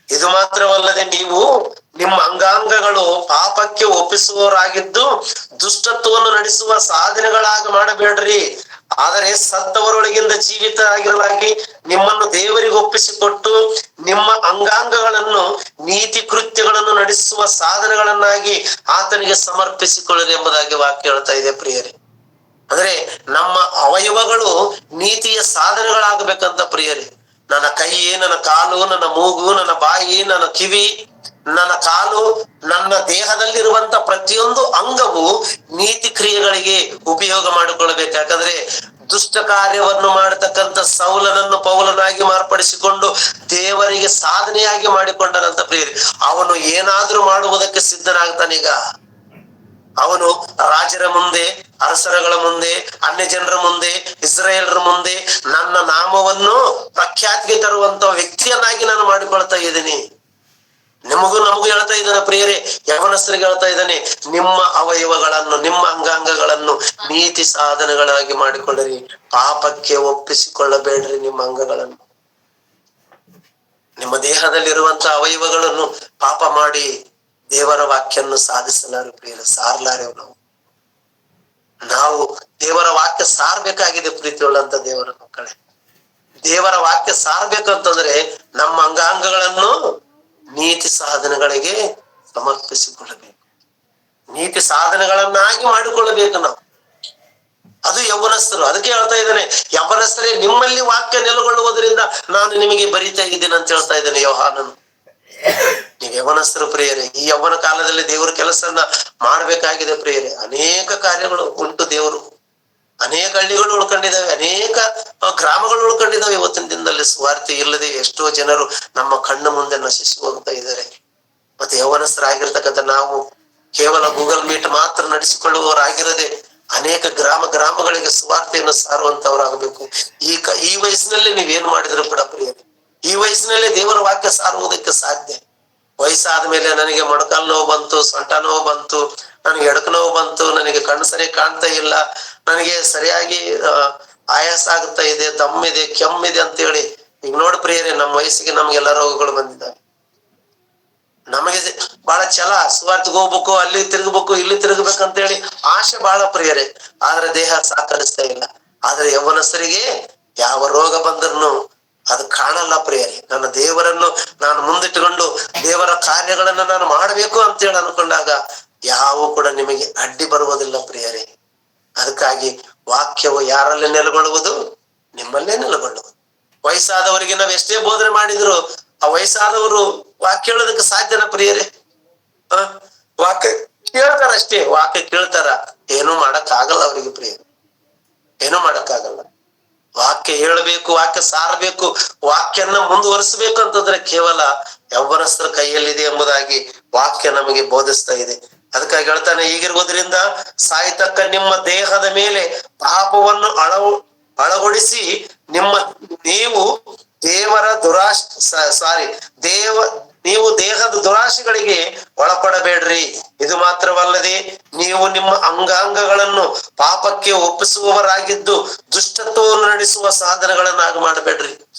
ಇದು ಮಾತ್ರವಲ್ಲದೆ ನೀವು ನಿಮ್ಮ ಅಂಗಾಂಗಗಳು ಪಾಪಕ್ಕೆ ಒಪ್ಪಿಸುವವರಾಗಿದ್ದು ದುಷ್ಟತ್ವವನ್ನು ನಡೆಸುವ ಸಾಧನೆಗಳಾಗ ಮಾಡಬೇಡ್ರಿ. ಆದರೆ ಸತ್ತವರೊಳಗಿಂದ ಜೀವಿತ ಆಗಿರಲಾಗಿ ನಿಮ್ಮನ್ನು ದೇವರಿಗೆ ಒಪ್ಪಿಸಿಕೊಟ್ಟು ನಿಮ್ಮ ಅಂಗಾಂಗಗಳನ್ನು ನೀತಿ ಕೃತ್ಯಗಳನ್ನು ನಡೆಸುವ ಸಾಧನೆಗಳನ್ನಾಗಿ ಆತನಿಗೆ ಸಮರ್ಪಿಸಿಕೊಳ್ಳಿರಿ ಎಂಬುದಾಗಿ ವಾಕ್ಯ ಹೇಳ್ತಾ ಇದೆ ಪ್ರಿಯರೇ. ಅಂದ್ರೆ ನಮ್ಮ ಅವಯವಗಳು ನೀತಿಯ ಸಾಧನೆಗಳಾಗಬೇಕಂತ ಪ್ರಿಯರೇ. ನನ್ನ ಕೈ, ನನ್ನ ಕಾಲು, ನನ್ನ ಮೂಗು, ನನ್ನ ಬಾಯಿ, ನನ್ನ ಕಿವಿ, ನನ್ನ ಕಾಲು, ನನ್ನ ದೇಹದಲ್ಲಿರುವಂತ ಪ್ರತಿಯೊಂದು ಅಂಗವು ನೀತಿ ಕ್ರಿಯೆಗಳಿಗೆ ಉಪಯೋಗ ಮಾಡಿಕೊಳ್ಳಬೇಕು. ಯಾಕಂದ್ರೆ ದುಷ್ಟ ಕಾರ್ಯವನ್ನು ಮಾಡತಕ್ಕಂಥ ಸೌಲನನ್ನು ಪೌಲನಾಗಿ ಮಾರ್ಪಡಿಸಿಕೊಂಡು ದೇವರಿಗೆ ಸಾಧನೆಯಾಗಿ ಮಾಡಿಕೊಂಡನಂತ ಪ್ರಿಯರೇ. ಅವನು ಏನಾದ್ರೂ ಮಾಡುವುದಕ್ಕೆ ಸಿದ್ಧನಾಗ್ತಾನೀಗ. ಅವನು ರಾಜರ ಮುಂದೆ, ಅರಸರಗಳ ಮುಂದೆ, ಅನ್ಯ ಜನರ ಮುಂದೆ, ಇಸ್ರಾಯೇಲರ ಮುಂದೆ ನನ್ನ ನಾಮವನ್ನು ಪ್ರಖ್ಯಾತಿಗೆ ತರುವಂತ ವ್ಯಕ್ತಿಯನ್ನಾಗಿ ನಾನು ಮಾಡಿಕೊಳ್ತಾ ಇದ್ದೀನಿ. ನಮಗೂ ಹೇಳ್ತಾ ಇದ್ದಾನೆ ಪ್ರಿಯರೇ, ಯೌವನಸ್ಥರಿಗೆ ಹೇಳ್ತಾ ಇದ್ದಾನೆ, ನಿಮ್ಮ ಅವಯವಗಳನ್ನು, ನಿಮ್ಮ ಅಂಗಾಂಗಗಳನ್ನು ನೀತಿ ಸಾಧನಗಳಾಗಿ ಮಾಡಿಕೊಳ್ಳಿರಿ, ಪಾಪಕ್ಕೆ ಒಪ್ಪಿಸಿಕೊಳ್ಳಬೇಡ್ರಿ. ನಿಮ್ಮ ಅಂಗಗಳನ್ನು, ನಿಮ್ಮ ದೇಹದಲ್ಲಿರುವಂತ ಅವಯವಗಳನ್ನು ಪಾಪ ಮಾಡಿ ದೇವರ ವಾಕ್ಯನ್ನು ಸಾಧಿಸಲಾರು ಪ್ರಿಯರೇ, ಸಾರಲಾರೆ. ನಾವು ದೇವರ ವಾಕ್ಯ ಸಾರ್ಬೇಕಾಗಿದೆ ಪ್ರೀತಿಯುಳ್ಳಂತ ದೇವರ ಮಕ್ಕಳೇ. ದೇವರ ವಾಕ್ಯ ಸಾರ್ಬೇಕಂತಂದ್ರೆ ನಮ್ಮ ಅಂಗಾಂಗಗಳನ್ನು ನೀತಿ ಸಾಧನೆಗಳಿಗೆ ಸಮರ್ಪಿಸಿಕೊಳ್ಳಬೇಕು, ನೀತಿ ಸಾಧನೆಗಳನ್ನಾಗಿ ಮಾಡಿಕೊಳ್ಳಬೇಕು ನಾವು. ಅದು ಯೌವನಸ್ಥರು. ಅದಕ್ಕೆ ಹೇಳ್ತಾ ಇದ್ದಾನೆ, ಯೌವನಸ್ಥರೇ ನಿಮ್ಮಲ್ಲಿ ವಾಕ್ಯ ನೆಲೆಗೊಳ್ಳುವುದರಿಂದ ನಾನು ನಿಮಗೆ ಬರೀತಾ ಇದ್ದೀನಿ ಅಂತ ಹೇಳ್ತಾ ಇದ್ದೇನೆ ಯೋಹಾನನು. ನೀವು ಯೌವನಸ್ಥರು ಪ್ರಿಯರೇ. ಈ ಯೌವನ ಕಾಲದಲ್ಲಿ ದೇವರ ಕೆಲಸನ ಮಾಡ್ಬೇಕಾಗಿದೆ ಪ್ರಿಯರೇ. ಅನೇಕ ಕಾರ್ಯಗಳು ಉಂಟು. ದೇವರು ಅನೇಕ ಹಳ್ಳಿಗಳು ಉಳ್ಕೊಂಡಿದ್ದಾವೆ, ಅನೇಕ ಗ್ರಾಮಗಳು ಉಳ್ಕೊಂಡಿದ್ದಾವೆ. ಇವತ್ತಿನ ದಿನದಲ್ಲಿ ಸ್ವಾರ್ಥಿ ಇಲ್ಲದೆ ಎಷ್ಟೋ ಜನರು ನಮ್ಮ ಕಣ್ಣು ಮುಂದೆ ನಶಿಸಿ ಹೋಗ್ತಾ ಇದ್ದಾರೆ. ಮತ್ತೆ ಯೌವನಸ್ಥರಾಗಿರ್ತಕ್ಕಂಥ ನಾವು ಕೇವಲ ಗೂಗಲ್ ಮೀಟ್ ಮಾತ್ರ ನಡೆಸಿಕೊಳ್ಳುವವರಾಗಿರದೆ ಅನೇಕ ಗ್ರಾಮಗಳಿಗೆ ಸ್ವಾರ್ಥೆಯನ್ನು ಸಾರುವಂತವರಾಗಬೇಕು. ಈ ವಯಸ್ಸಿನಲ್ಲಿ ನೀವೇನ್ ಮಾಡಿದ್ರು ಕೂಡ ಪ್ರಿಯರೇ, ಈ ವಯಸ್ಸಿನಲ್ಲಿ ದೇವರ ವಾಕ್ಯ ಸಾರುವುದಕ್ಕೆ ಸಾಧ್ಯ. ವಯಸ್ಸಾದ ಮೇಲೆ ನನಗೆ ಮೊಣಕಾಲು ನೋವು ಬಂತು, ಸೊಂಟ ನೋವು ಬಂತು, ನನಗೆ ಎಡಕು ನೋವು ಬಂತು, ನನಗೆ ಕಣ್ಣು ಸರಿ ಕಾಣ್ತಾ ಇಲ್ಲ, ನನಗೆ ಸರಿಯಾಗಿ ಆಯಾಸ ಆಗ್ತಾ ಇದೆ, ದಮ್ಮಿದೆ, ಕೆಮ್ಮಿದೆ ಅಂತ ಹೇಳಿ ಈಗ ನೋಡಿ ಪ್ರಿಯರೇ, ನಮ್ಮ ವಯಸ್ಸಿಗೆ ನಮ್ಗೆಲ್ಲ ರೋಗಗಳು ಬಂದಿದ್ದಾವೆ. ನಮಗೆ ಬಹಳ ಛಲ, ಸುವಾರ್ತೆಗೆ ಹೋಗ್ಬೇಕು, ಅಲ್ಲಿ ತಿರುಗಬೇಕು, ಇಲ್ಲಿ ತಿರುಗಬೇಕಂತ ಹೇಳಿ ಆಶೆ ಬಹಳ ಪ್ರಿಯರೇ. ಆದ್ರೆ ದೇಹ ಸಹಕರಿಸ್ತಾ ಇಲ್ಲ. ಆದ್ರೆ ಯೌವನಸ್ಥರಿಗೆ ಯಾವ ರೋಗ ಬಂದ್ರೂ ಅದು ಕಾಣಲ್ಲ ಪ್ರಿಯರೇ. ನನ್ನ ದೇವರನ್ನು ನಾನು ಮುಂದಿಟ್ಟುಕೊಂಡು ದೇವರ ಕಾರ್ಯಗಳನ್ನ ನಾನು ಮಾಡಬೇಕು ಅಂತ ಹೇಳಿ ಅನ್ಕೊಂಡಾಗ ಯಾವ ಕೂಡ ನಿಮಗೆ ಅಡ್ಡಿ ಬರುವುದಿಲ್ಲ ಪ್ರಿಯರೇ. ಅದಕ್ಕಾಗಿ ವಾಕ್ಯವು ಯಾರಲ್ಲಿ ನೆಲೆಗೊಳ್ಳುವುದು? ನಿಮ್ಮಲ್ಲೇ ನೆಲೆಗೊಳ್ಳುವುದು. ವಯಸ್ಸಾದವರಿಗೆ ನಾವ್ ಎಷ್ಟೇ ಬೋಧನೆ ಮಾಡಿದ್ರು ಆ ವಯಸ್ಸಾದವರು ವಾಕ್ಯ ಹೇಳೋದಕ್ಕೆ ಸಾಧ್ಯನಾ ಪ್ರಿಯರೇ? ವಾಕ್ಯ ಕೇಳ್ತಾರ ಅಷ್ಟೇ, ವಾಕ್ಯ ಕೇಳ್ತಾರ, ಏನೂ ಮಾಡಕ್ ಆಗಲ್ಲ ಅವರಿಗೆ ಪ್ರಿಯ, ಏನೂ ಮಾಡಕ್ ಆಗಲ್ಲ. ವಾಕ್ಯ ಹೇಳಬೇಕು, ವಾಕ್ಯ ಸಾರಬೇಕು, ವಾಕ್ಯನ್ನ ಮುಂದುವರಿಸಬೇಕು ಅಂತಂದ್ರೆ ಕೇವಲ ಯೌವನಸ್ಥರ ಕೈಯಲ್ಲಿದೆ ಎಂಬುದಾಗಿ ವಾಕ್ಯ ನಮಗೆ ಬೋಧಿಸ್ತಾ ಇದೆ. ಅದಕ್ಕಾಗಿ ಹೇಳ್ತಾನೆ, ಹೀಗಿರುವುದರಿಂದ ಸಾಯ್ತಕ್ಕ ನಿಮ್ಮ ದೇಹದ ಮೇಲೆ ಪಾಪವನ್ನು ಅಳವಡಿಸಿ ನೀವು ದೇವರ ನೀವು ದೇಹದ ದುರಾಶೆಗಳಿಗೆ ಒಳಪಡಬೇಡ್ರಿ. ಇದು ಮಾತ್ರವಲ್ಲದೆ ನೀವು ನಿಮ್ಮ ಅಂಗಾಂಗಗಳನ್ನು ಪಾಪಕ್ಕೆ ಒಪ್ಪಿಸುವವರಾಗಿದ್ದು ದುಷ್ಟತ್ವವನ್ನು ನಡೆಸುವ ಸಾಧನಗಳನ್ನಾಗಿ ಮಾಡಬೇಡ್ರಿ.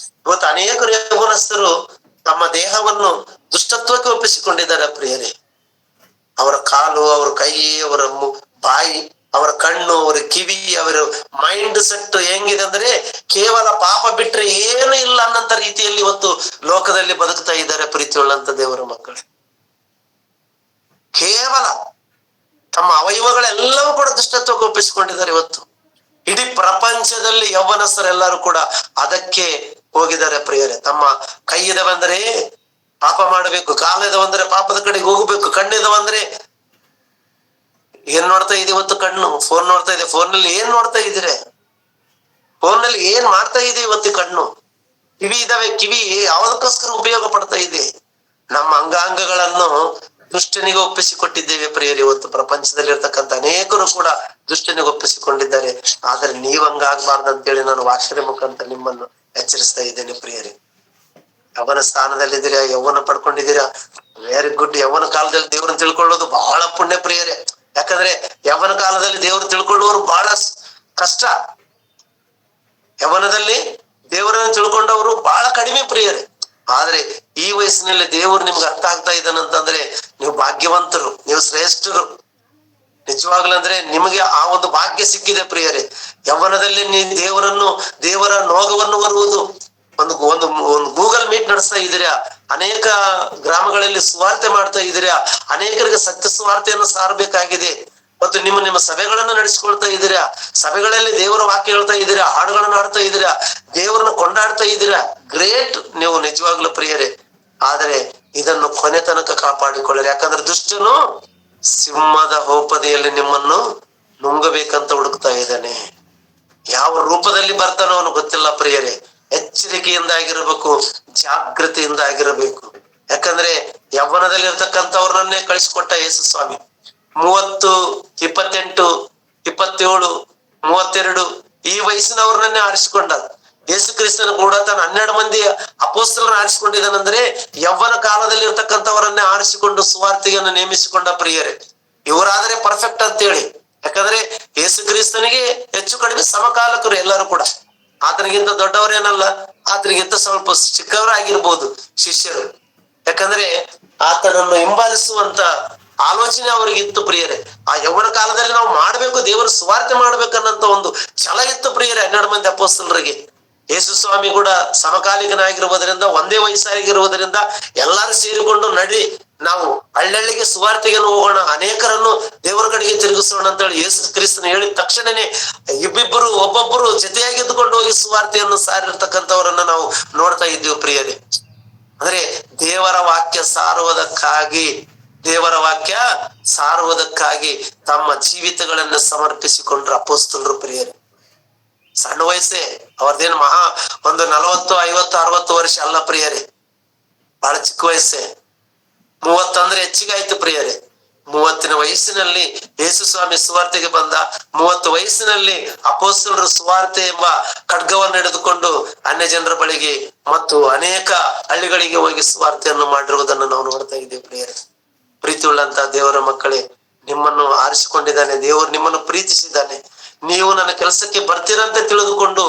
ಇವತ್ತು ಅನೇಕರು ಯೌವನಸ್ಥರು ತಮ್ಮ ದೇಹವನ್ನು ದುಷ್ಟತ್ವಕ್ಕೆ ಒಪ್ಪಿಸಿಕೊಂಡಿದ್ದಾರೆ ಪ್ರಿಯರೇ. ಅವರ ಕಾಲು, ಅವರ ಕೈ, ಅವರ ಬಾಯಿ, ಅವರ ಕಣ್ಣು, ಅವರ ಕಿವಿ, ಅವರ ಮೈಂಡ್ ಸೆಟ್ ಹೆಂಗಿದೆ ಅಂದ್ರೆ ಕೇವಲ ಪಾಪ ಬಿಟ್ರೆ ಏನು ಇಲ್ಲ ಅನ್ನಂತ ರೀತಿಯಲ್ಲಿ ಇವತ್ತು ಲೋಕದಲ್ಲಿ ಬದುಕ್ತಾ ಇದ್ದಾರೆ ಪ್ರೀತಿಯುಳ್ಳಂತ ದೇವರ ಮಕ್ಕಳು. ಕೇವಲ ತಮ್ಮ ಅವಯವಗಳೆಲ್ಲವೂ ಕೂಡ ದುಷ್ಟತ್ವಕ್ಕೆ ಒಪ್ಪಿಸಿಕೊಂಡಿದ್ದಾರೆ. ಇವತ್ತು ಇಡೀ ಪ್ರಪಂಚದಲ್ಲಿ ಯೌವನಸ್ಥರೆಲ್ಲರೂ ಕೂಡ ಅದಕ್ಕೆ ಹೋಗಿದ್ದಾರೆ ಪ್ರಿಯರೇ. ತಮ್ಮ ಕೈಯಿದವಂದ್ರೆ ಪಾಪ ಮಾಡಬೇಕು, ಕಾಲಿದವಂದ್ರೆ ಪಾಪದ ಕಡೆಗೆ ಹೋಗ್ಬೇಕು, ಕಣ್ಣಿದವಂದ್ರೆ ಏನ್ ನೋಡ್ತಾ ಇದೆ ಇವತ್ತು? ಕಣ್ಣು ಫೋನ್ ನೋಡ್ತಾ ಇದೆ. ಫೋನ್ನಲ್ಲಿ ಏನ್ ನೋಡ್ತಾ ಇದ್ದೀರ? ಫೋನ್ನಲ್ಲಿ ಏನ್ ಮಾಡ್ತಾ ಇದೆ ಇವತ್ತು ಕಣ್ಣು? ಕಿವಿ ಇದಾವೆ, ಕಿವಿ ಯಾವುದಕ್ಕೋಸ್ಕರ ಉಪಯೋಗ ಪಡ್ತಾ ಇದೆ? ನಮ್ಮ ಅಂಗಾಂಗಗಳನ್ನು ದುಷ್ಟನಿಗೆ ಒಪ್ಪಿಸಿಕೊಟ್ಟಿದ್ದೇವೆ ಪ್ರಿಯರೇ. ಇವತ್ತು ಪ್ರಪಂಚದಲ್ಲಿ ಇರ್ತಕ್ಕಂಥ ಅನೇಕರು ಕೂಡ ದುಷ್ಟನಿಗೆ ಒಪ್ಪಿಸಿಕೊಂಡಿದ್ದಾರೆ. ಆದ್ರೆ ನೀವ್ ಹಂಗಾಗ್ಬಾರ್ದು ಅಂತೇಳಿ ನಾನು ವಾಕ್ಯದ ಮುಖಾಂತರ ನಿಮ್ಮನ್ನು ಎಚ್ಚರಿಸ್ತಾ ಇದ್ದೇನೆ ಪ್ರಿಯರೇ. ಯೌವನ ಸ್ಥಾನದಲ್ಲಿದ್ದೀರಾ, ಯೌವನ ಪಡ್ಕೊಂಡಿದ್ದೀರಾ, ವೆರಿ ಗುಡ್. ಯೌವನ ಕಾಲದಲ್ಲಿ ದೇವ್ರನ್ನ ತಿಳ್ಕೊಳ್ಳೋದು ಬಹಳ ಪುಣ್ಯ ಪ್ರಿಯರೇ. ಯಾಕಂದ್ರೆ ಯೌವನ ಕಾಲದಲ್ಲಿ ದೇವ್ರು ತಿಳ್ಕೊಳ್ಳುವವರು ಬಹಳ ಕಷ್ಟ. ಯೌವನದಲ್ಲಿ ದೇವರನ್ನು ತಿಳ್ಕೊಂಡವರು ಬಹಳ ಕಡಿಮೆ ಪ್ರಿಯರೇ. ಆದ್ರೆ ಈ ವಯಸ್ಸಿನಲ್ಲಿ ದೇವರು ನಿಮ್ಗೆ ಅರ್ಥ ಆಗ್ತಾ ಇದ್ದಾನಂತಂದ್ರೆ ನೀವು ಭಾಗ್ಯವಂತರು, ನೀವು ಶ್ರೇಷ್ಠರು. ನಿಜವಾಗ್ಲಂದ್ರೆ ನಿಮಗೆ ಆ ಒಂದು ಭಾಗ್ಯ ಸಿಕ್ಕಿದೆ ಪ್ರಿಯರೇ. ಯೌವನದಲ್ಲಿ ನೀವು ದೇವರ ನೋಗವನ್ನು ಬರುವುದು. ಒಂದು ಗೂಗಲ್ ಮೀಟ್ ನಡೆಸ್ತಾ ಇದ್ದೀರಾ, ಅನೇಕ ಗ್ರಾಮಗಳಲ್ಲಿ ಸುವಾರ್ತೆ ಮಾಡ್ತಾ ಇದ್ದೀರಾ, ಅನೇಕರಿಗೆ ಸತ್ಯ ಸುವಾರ್ತೆಯನ್ನು ಸಾರಬೇಕಾಗಿದೆ. ಮತ್ತು ನಿಮ್ಮ ಸಭೆಗಳನ್ನು ನಡೆಸಿಕೊಳ್ತಾ ಇದ್ದೀರಾ, ಸಭೆಗಳಲ್ಲಿ ದೇವರ ವಾಕ್ಯ ಹೇಳ್ತಾ ಇದ್ದೀರಾ, ಹಾಡುಗಳನ್ನು ಹಾಡ್ತಾ ಇದ್ದೀರಾ, ದೇವರನ್ನ ಕೊಂಡಾಡ್ತಾ ಇದ್ದೀರಾ. ಗ್ರೇಟ್ ನೀವು ನಿಜವಾಗ್ಲೂ ಪ್ರಿಯರೇ. ಆದ್ರೆ ಇದನ್ನು ಕೊನೆ ತನಕ ಕಾಪಾಡಿಕೊಳ್ಳರಿ. ಯಾಕಂದ್ರೆ ದುಷ್ಟನು ಸಿಂಹದ ಹೋಪದೆಯಲ್ಲಿ ನಿಮ್ಮನ್ನು ನುಂಗಬೇಕಂತ ಹುಡುಕ್ತಾ ಇದ್ದಾನೆ. ಯಾವ ರೂಪದಲ್ಲಿ ಬರ್ತಾನೋ ಅವನು ಗೊತ್ತಿಲ್ಲ ಪ್ರಿಯರೇ. ಎಚ್ಚರಿಕೆಯಿಂದ ಆಗಿರಬೇಕು, ಜಾಗೃತಿಯಿಂದ ಆಗಿರಬೇಕು. ಯಾಕಂದ್ರೆ ಯೌವನದಲ್ಲಿ ಇರ್ತಕ್ಕಂಥವ್ರನ್ನೇ ಕಳಿಸಿಕೊಟ್ಟ ಯೇಸು ಸ್ವಾಮಿ. 30, 28, 27, 32 ಈ ವಯಸ್ಸಿನವ್ರನ್ನೇ ಆರಿಸಿಕೊಂಡ ಯೇಸು ಕ್ರಿಸ್ತನ ಕೂಡ ತನ್ನ 12 ಮಂದಿ ಅಪೊಸ್ತಲರನ್ನ ಆರಿಸಿಕೊಂಡಿದ್ದಾನಂದ್ರೆ ಯೌವನ ಕಾಲದಲ್ಲಿ ಇರ್ತಕ್ಕಂಥವರನ್ನೇ ಆರಿಸಿಕೊಂಡು ಸುವಾರ್ತೆಯನ್ನು ನೇಮಿಸಿಕೊಂಡ ಪ್ರಿಯರೇ. ಇವರಾದ್ರೆ ಪರ್ಫೆಕ್ಟ್ ಅಂತೇಳಿ. ಯಾಕಂದ್ರೆ ಯೇಸು ಕ್ರಿಸ್ತನಿಗೆ ಹೆಚ್ಚು ಕಡಿಮೆ ಸಮಕಾಲಕರು ಎಲ್ಲರೂ ಕೂಡ. ಆತನಿಗಿಂತ ದೊಡ್ಡವರೇನಲ್ಲ, ಆತನಿಗಿಂತ ಸ್ವಲ್ಪ ಚಿಕ್ಕವರಾಗಿರ್ಬೋದು ಶಿಷ್ಯರು. ಯಾಕಂದ್ರೆ ಆತನನ್ನು ಹಿಂಬಾಲಿಸುವಂತ ಆಲೋಚನೆ ಅವರಿಗಿತ್ತು ಪ್ರಿಯರೇ. ಆ ಯೌವನ ಕಾಲದಲ್ಲಿ ನಾವು ಮಾಡ್ಬೇಕು, ದೇವರ ಸುವಾರ್ತೆ ಮಾಡ್ಬೇಕನ್ನಂತ ಒಂದು ಛಲ ಇತ್ತು ಪ್ರಿಯರೇ 12 ಮಂದಿ ಅಪೊಸ್ತಲರಿಗೆ. ಯೇಸು ಸ್ವಾಮಿ ಕೂಡ ಸಮಕಾಲಿಕನಾಗಿರುವುದರಿಂದ, ಒಂದೇ ವಯಸ್ಸಾಗಿರುವುದರಿಂದ ಎಲ್ಲರೂ ಸೇರಿಕೊಂಡು ನಡಿ, ನಾವು ಹಳ್ಳಿಗೆ ಸುವಾರ್ತೆಗೆ ಹೋಗೋಣ, ಅನೇಕರನ್ನು ದೇವರ ಕಡೆಗೆ ತಿರುಗಿಸೋಣ ಅಂತ ಹೇಳಿ ಯೇಸು ಕ್ರಿಸ್ತನ ಹೇಳಿದ ತಕ್ಷಣನೇ ಒಬ್ಬೊಬ್ಬರು ಜೊತೆಯಾಗಿದ್ದುಕೊಂಡು ಹೋಗಿ ಸುವಾರ್ತೆಯನ್ನು ಸಾರಿರ್ತಕ್ಕಂಥವರನ್ನ ನಾವು ನೋಡ್ತಾ ಇದ್ದೀವಿ ಪ್ರಿಯರೇ. ಅಂದ್ರೆ ದೇವರ ವಾಕ್ಯ ಸಾರುವುದಕ್ಕಾಗಿ ತಮ್ಮ ಜೀವಿತಗಳನ್ನು ಸಮರ್ಪಿಸಿಕೊಂಡ್ರು ಅಪೊಸ್ತಲರು ಪ್ರಿಯರೇ. ಸಣ್ಣ ವಯಸ್ಸೇ ಅವ್ರದ್ದೇನು ಒಂದು 40, 50, 60 ವರ್ಷ ಅಲ್ಲ ಪ್ರಿಯರೇ, ಬಹಳ ಚಿಕ್ಕ ವಯಸ್ಸೇ. 30 ಅಂದ್ರೆ ಹೆಚ್ಚಿಗೆ ಆಯ್ತು ಪ್ರಿಯರೇ. 30ನ ವಯಸ್ಸಿನಲ್ಲಿ ಯೇಸು ಸ್ವಾಮಿ ಸುವಾರ್ತೆಗೆ ಬಂದ. 30 ವಯಸ್ಸಿನಲ್ಲಿ ಅಪೊಸ್ತಲರು ಸುವಾರ್ತೆ ಎಂಬ ಖಡ್ಗವನ್ನು ಹಿಡಿದುಕೊಂಡು ಅನ್ಯ ಜನರ ಬಳಿಗೆ ಮತ್ತು ಅನೇಕ ಹಳ್ಳಿಗಳಿಗೆ ಹೋಗಿ ಸುವಾರ್ತೆಯನ್ನು ಮಾಡಿರುವುದನ್ನು ನಾವು ನೋಡ್ತಾ ಇದ್ದೇವೆ ಪ್ರಿಯರೇ. ಪ್ರೀತಿಯುಳ್ಳಂತ ದೇವರ ಮಕ್ಕಳೇ, ನಿಮ್ಮನ್ನು ಆರಿಸಿಕೊಂಡಿದ್ದಾನೆ ದೇವರು, ನಿಮ್ಮನ್ನು ಪ್ರೀತಿಸಿದ್ದಾನೆ. ನೀವು ನನ್ನ ಕೆಲಸಕ್ಕೆ ಬರ್ತೀರಂತ ತಿಳಿದುಕೊಂಡು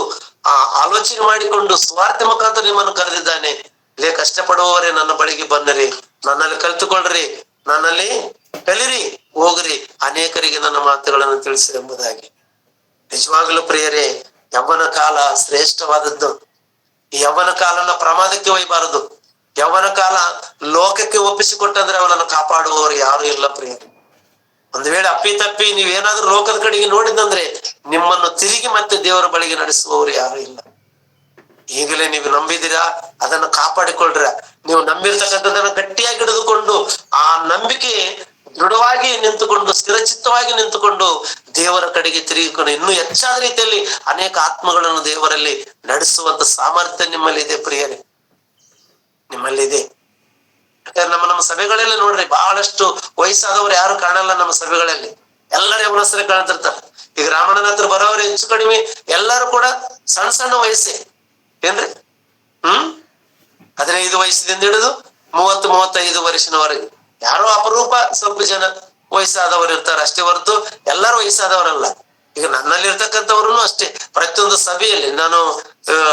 ಆಲೋಚನೆ ಮಾಡಿಕೊಂಡು ಸ್ವಾರ್ಥ ಮುಖಾಂತರ ನಿಮ್ಮನ್ನು ಕರೆದಿದ್ದಾನೆ. ಲೇ ಕಷ್ಟಪಡುವವರೇ ನನ್ನ ಬಳಿಗೆ ಬನ್ನಿರಿ, ನನ್ನಲ್ಲಿ ಕಲಿತುಕೊಳ್ಳ್ರಿ, ನನ್ನಲ್ಲಿ ಕಲಿರಿ, ಹೋಗ್ರಿ, ಅನೇಕರಿಗೆ ನನ್ನ ಮಾತುಗಳನ್ನು ತಿಳಿಸಿರಿ ಎಂಬುದಾಗಿ. ನಿಜವಾಗ್ಲೂ ಪ್ರಿಯರೇ, ಯೌವನ ಕಾಲ ಶ್ರೇಷ್ಠವಾದದ್ದು. ಈ ಯೌವನ ಕಾಲನ ಪ್ರಮಾದಕ್ಕೆ ಒಯ್ಯಬಾರದು. ಯೌವನ ಕಾಲ ಲೋಕಕ್ಕೆ ಒಪ್ಪಿಸಿಕೊಟ್ಟಂದ್ರೆ ಅವನನ್ನು ಕಾಪಾಡುವವರು ಯಾರು ಇಲ್ಲ ಪ್ರಿಯರೇ. ಒಂದು ವೇಳೆ ಅಪ್ಪಿತಪ್ಪಿ ನೀವೇನಾದ್ರೂ ಲೋಕದ ಕಡೆಗೆ ನೋಡಿದಂದ್ರೆ ನಿಮ್ಮನ್ನು ತಿರುಗಿ ಮತ್ತೆ ದೇವರ ಬಳಿಗೆ ನಡೆಸುವವರು ಯಾರು ಇಲ್ಲ. ಈಗಲೇ ನೀವು ನಂಬಿದಿರಾ, ಅದನ್ನು ಕಾಪಾಡಿಕೊಳ್ಳ್ರ. ನೀವು ನಂಬಿರ್ತಕ್ಕಂಥದ್ದನ್ನು ಗಟ್ಟಿಯಾಗಿ ಹಿಡಿದುಕೊಂಡು ಆ ನಂಬಿಕೆ ದೃಢವಾಗಿ ನಿಂತುಕೊಂಡು ಸ್ಥಿರಚಿತ್ತವಾಗಿ ನಿಂತುಕೊಂಡು ದೇವರ ಕಡೆಗೆ ತಿರುಗಿಕೊಂಡು ಇನ್ನೂ ಹೆಚ್ಚಾದ ರೀತಿಯಲ್ಲಿ ಅನೇಕ ಆತ್ಮಗಳನ್ನು ದೇವರಲ್ಲಿ ನಡೆಸುವಂತ ಸಾಮರ್ಥ್ಯ ನಿಮ್ಮಲ್ಲಿ ಇದೆ ಪ್ರಿಯರೇ, ನಿಮ್ಮಲ್ಲಿದೆ. ಯಾಕಂದ್ರೆ ನಮ್ಮ ಸಭೆಗಳಲ್ಲಿ ನೋಡ್ರಿ ಬಹಳಷ್ಟು ವಯಸ್ಸಾದವ್ರು ಯಾರು ಕಾಣಲ್ಲ ನಮ್ಮ ಸಭೆಗಳಲ್ಲಿ, ಎಲ್ಲರೂ ಯವನಸ್ಥರೇ ಕಾಣ್ತಿರ್ತಾರೆ. ಈಗ ರಾಮಣ್ಣನ ಹತ್ರ ಬರೋರು ಹೆಚ್ಚು ಕಡಿಮೆ ಎಲ್ಲರೂ ಕೂಡ ಸಣ್ಣ ಸಣ್ಣ ವಯಸ್ಸೇ ಏನ್ರಿ. 15 ವಯಸ್ಸಿನಿಂದ ಹಿಡಿದು 30-35 ವರ್ಷನವರೆಗೆ. ಯಾರೋ ಅಪರೂಪ ಸ್ವಲ್ಪ ಜನ ವಯಸ್ಸಾದವರು ಇರ್ತಾರೆ ಅಷ್ಟೇ ಹೊರತು ಎಲ್ಲರೂ ವಯಸ್ಸಾದವರಲ್ಲ. ಈಗ ನನ್ನಲ್ಲಿ ಇರ್ತಕ್ಕಂಥವ್ರು ಅಷ್ಟೇ. ಪ್ರತಿಯೊಂದು ಸಭೆಯಲ್ಲಿ ನಾನು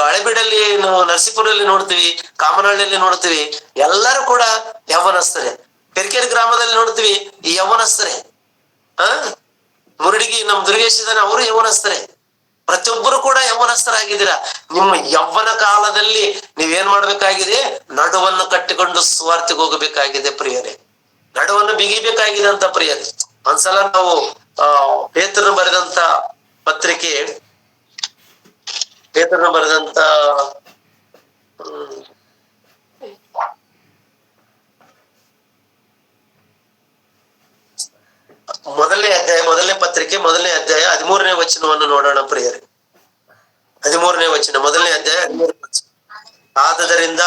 ಹಳೆಬೀಡಲ್ಲಿ ನರಸೀಪುರಲ್ಲಿ ನೋಡ್ತೀವಿ, ಕಾಮನಹಳ್ಳಿಯಲ್ಲಿ ನೋಡ್ತೀವಿ, ಎಲ್ಲರೂ ಕೂಡ ಯೌವನಸ್ಥರೇ. ಕೆರ್ಕೆರೆ ಗ್ರಾಮದಲ್ಲಿ ನೋಡ್ತೀವಿ ಈ ಯೌವನಸ್ಥರೇ. ಮುರಡಿಗಿ ನಮ್ ದುರ್ಗೇಶ್ ಇದ್ದಾನೆ, ಅವರು ಯೌವನಸ್ಥರೇ. ಪ್ರತಿಯೊಬ್ಬರು ಕೂಡ ಯೌವನಸ್ಥರಾಗಿದ್ದೀರಾ. ನಿಮ್ಮ ಯೌವನ ಕಾಲದಲ್ಲಿ ನೀವೇನ್ ಮಾಡ್ಬೇಕಾಗಿದೆ? ನಡುವನ್ನು ಕಟ್ಟಿಕೊಂಡು ಸುವಾರ್ತೆಗೆ ಹೋಗಬೇಕಾಗಿದೆ ಪ್ರಿಯರೇ. ನಡುವನ್ನು ಬಿಗಿಬೇಕಾಗಿದೆ ಅಂತ ಪ್ರಿಯರೇ. ಒಂದ್ಸಲ ನಾವು ಪೇತ್ರನು ಬರೆದಂತ ಪತ್ರಿಕೆ, ಪೇತ್ರನು ಬರೆದಂತ ಮೊದಲನೇ ಪತ್ರಿಕೆ 1ನೇ ಅಧ್ಯಾಯ 13ನೇ ವಚನವನ್ನು ನೋಡೋಣ ಪ್ರಿಯರೇ. 13ನೇ ವಚನ, 1ನೇ ಅಧ್ಯಾಯ 13ನೇ ವಚನ. ಆದದರಿಂದ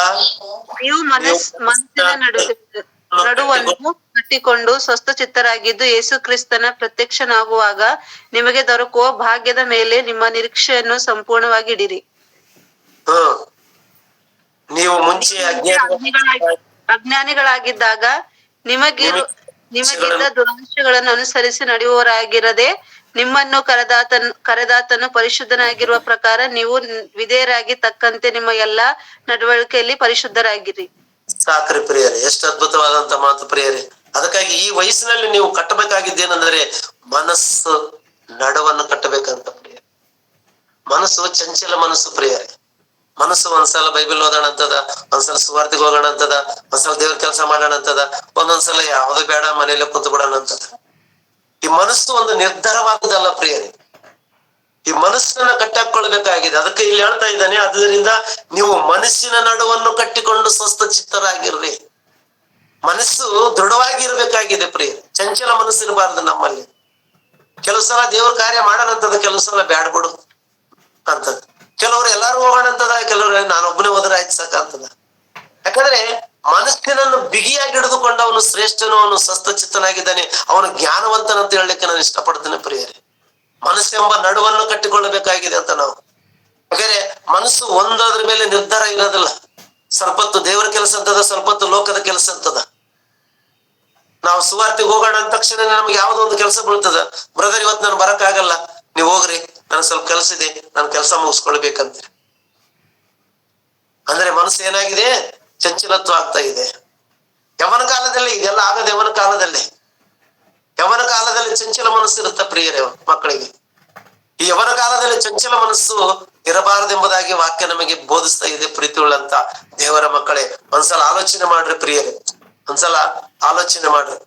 ನೀವು ಮನಸ್ಸಿನ ನಡುವನ್ನು ಕಟ್ಟಿಕೊಂಡು ಸ್ವಸ್ಥ ಚಿತ್ತರಾಗಿದ್ದು ಯೇಸು ಕ್ರಿಸ್ತನ ಪ್ರತ್ಯಕ್ಷನಾಗುವಾಗ ನಿಮಗೆ ದೊರಕುವ ಭಾಗ್ಯದ ಮೇಲೆ ನಿಮ್ಮ ನಿರೀಕ್ಷೆಯನ್ನು ಸಂಪೂರ್ಣವಾಗಿ ಇಡಿರಿ. ನೀವು ಮುಂಚೆ ಅಜ್ಞಾನಿಗಳಾಗಿದ್ದಾಗ ನಿಮಗಿದ್ದ ದುರಾಶೆಗಳನ್ನು ಅನುಸರಿಸಿ ನಡೆಯುವವರಾಗಿರದೆ ನಿಮ್ಮನ್ನು ಕರೆದಾತನು ಪರಿಶುದ್ಧನಾಗಿರುವ ಪ್ರಕಾರ ನೀವು ವಿಧೇಯರಾಗಿ ತಕ್ಕಂತೆ ನಿಮ್ಮ ಎಲ್ಲಾ ನಡವಳಿಕೆಯಲ್ಲಿ ಪರಿಶುದ್ಧರಾಗಿರಿ. ಸಾಕ್ರಿ ಪ್ರಿಯರೇ, ಎಷ್ಟು ಅದ್ಭುತವಾದಂತ ಮಾತು ಪ್ರಿಯರೇ. ಅದಕ್ಕಾಗಿ ಈ ವಯಸ್ಸಿನಲ್ಲಿ ನೀವು ಕಟ್ಟಬೇಕಾಗಿದ್ದೇನೆಂದ್ರೆ ಮನಸ್ಸು ನಡುವನ್ನು ಕಟ್ಟಬೇಕಂತ ಪ್ರಿಯರೇ. ಮನಸ್ಸು ಚಂಚಲ ಮನಸ್ಸು ಪ್ರಿಯರೇ. ಮನಸ್ಸು ಒಂದ್ಸಲ ಬೈಬಲ್ ಓದೋಣ ಅಂತದ, ಒಂದ್ಸಲ ಸುವಾರ್ತೆಗೆ ಹೋಗೋಣ ಅಂತದ, ಒಂದ್ಸಲ ದೇವ್ರ ಕೆಲಸ ಮಾಡೋಣ ಅಂತದ, ಒಂದೊಂದ್ಸಲ ಯಾವ್ದು ಬೇಡ ಮನೆಯಲ್ಲೇ ಕುಂತು ಬಿಡೋಣ ಅಂತದ. ಈ ಮನಸ್ಸು ಒಂದು ನಿರ್ಧಾರವಾದದಲ್ಲ ಪ್ರಿಯರೇ. ಈ ಮನಸ್ಸನ್ನ ಕಟ್ಟಾಕೊಳ್ಬೇಕಾಗಿದೆ. ಅದಕ್ಕೆ ಇಲ್ಲಿ ಹೇಳ್ತಾ ಇದ್ದಾನೆ, ಅದರಿಂದ ನೀವು ಮನಸ್ಸಿನ ನಡುವನ್ನು ಕಟ್ಟಿಕೊಂಡು ಸ್ವಸ್ಥ ಚಿತ್ತರಾಗಿರ್ರಿ. ಮನಸ್ಸು ದೃಢವಾಗಿರ್ಬೇಕಾಗಿದೆ ಪ್ರಿಯರೇ. ಚಂಚಲ ಮನಸ್ಸು ಇರಬಾರ್ದು ನಮ್ಮಲ್ಲಿ. ಕೆಲವು ಸಲ ದೇವ್ರ ಕಾರ್ಯ ಮಾಡೋಣಂತದ, ಕೆಲವು ಸಲ ಬ್ಯಾಡ್ ಬಿಡು ಅಂತದ. ಕೆಲವ್ರು ಎಲ್ಲಾರು ಹೋಗೋಣ ಅಂತದ, ಕೆಲವ್ರು ನಾನೊಬ್ಬನೇ ಹೋದ್ರೆ ಆಯ್ತು ಸಾಕಂತದ. ಯಾಕಂದ್ರೆ ಮನಸ್ಸಿನನ್ನು ಬಿಗಿಯಾಗಿ ಹಿಡಿದುಕೊಂಡು ಅವನು ಶ್ರೇಷ್ಠನು, ಅವನು ಸ್ವಸ್ಥ ಚಿತ್ತನಾಗಿದ್ದಾನೆ, ಅವನು ಜ್ಞಾನವಂತನಂತ ಹೇಳಲಿಕ್ಕೆ ನಾನು ಇಷ್ಟಪಡ್ತೇನೆ ಪ್ರಿಯರೇ. ಮನಸ್ಸೆಂಬ ನಡುವನ್ನು ಕಟ್ಟಿಕೊಳ್ಳಬೇಕಾಗಿದೆ ಅಂತ ನಾವು. ಯಾಕಂದ್ರೆ ಮನಸ್ಸು ಒಂದದ್ರ ಮೇಲೆ ನಿರ್ಧಾರ ಇರೋದಿಲ್ಲ. ಸ್ವಲ್ಪ ಹೊತ್ತು ದೇವರ ಕೆಲಸ ಅಂತದ, ಸ್ವಲ್ಪ ಹೊತ್ತು ಲೋಕದ ಕೆಲಸ ಅಂತದ. ನಾವು ಸುವಾರ್ತೆಗೆ ಹೋಗೋಣ ಅಂದ ತಕ್ಷಣ ನಮ್ಗೆ ಯಾವ್ದೋ ಒಂದು ಕೆಲಸ ಬೀಳ್ತದ. ಬ್ರದರ್ ಇವತ್ತು ನಾನು ಬರಕ್ಕಾಗಲ್ಲ, ನೀವ್ ಹೋಗ್ರಿ, ನನ್ ಸ್ವಲ್ಪ ಕೆಲಸ ಇದೆ, ನಾನು ಕೆಲಸ ಮುಗಿಸ್ಕೊಳ್ಬೇಕಂತ. ಅಂದ್ರೆ ಮನಸ್ಸು ಏನಾಗಿದೆ? ಚಂಚಲತ್ವ ಆಗ್ತಾ ಇದೆ. ಯವನ ಕಾಲದಲ್ಲಿ ಇದೆಲ್ಲ ಆಗದೆ. ಯವನ ಕಾಲದಲ್ಲಿ ಚಂಚಲ ಮನಸ್ಸು ಇರುತ್ತೆ ಪ್ರಿಯರೇ ಮಕ್ಕಳಿಗೆ. ಈ ಯವನ ಕಾಲದಲ್ಲಿ ಚಂಚಲ ಮನಸ್ಸು ಇರಬಾರದೆಂಬುದಾಗಿ ವಾಕ್ಯ ನಮಗೆ ಬೋಧಿಸ್ತಾ ಇದೆ. ಪ್ರೀತಿ ಉಳ್ಳಂತ ದೇವರ ಮಕ್ಕಳೇ, ಒಂದ್ಸಲ ಆಲೋಚನೆ ಮಾಡ್ರಿ ಪ್ರಿಯರೇ, ಒಂದ್ಸಲ ಆಲೋಚನೆ ಮಾಡ್ರಿ.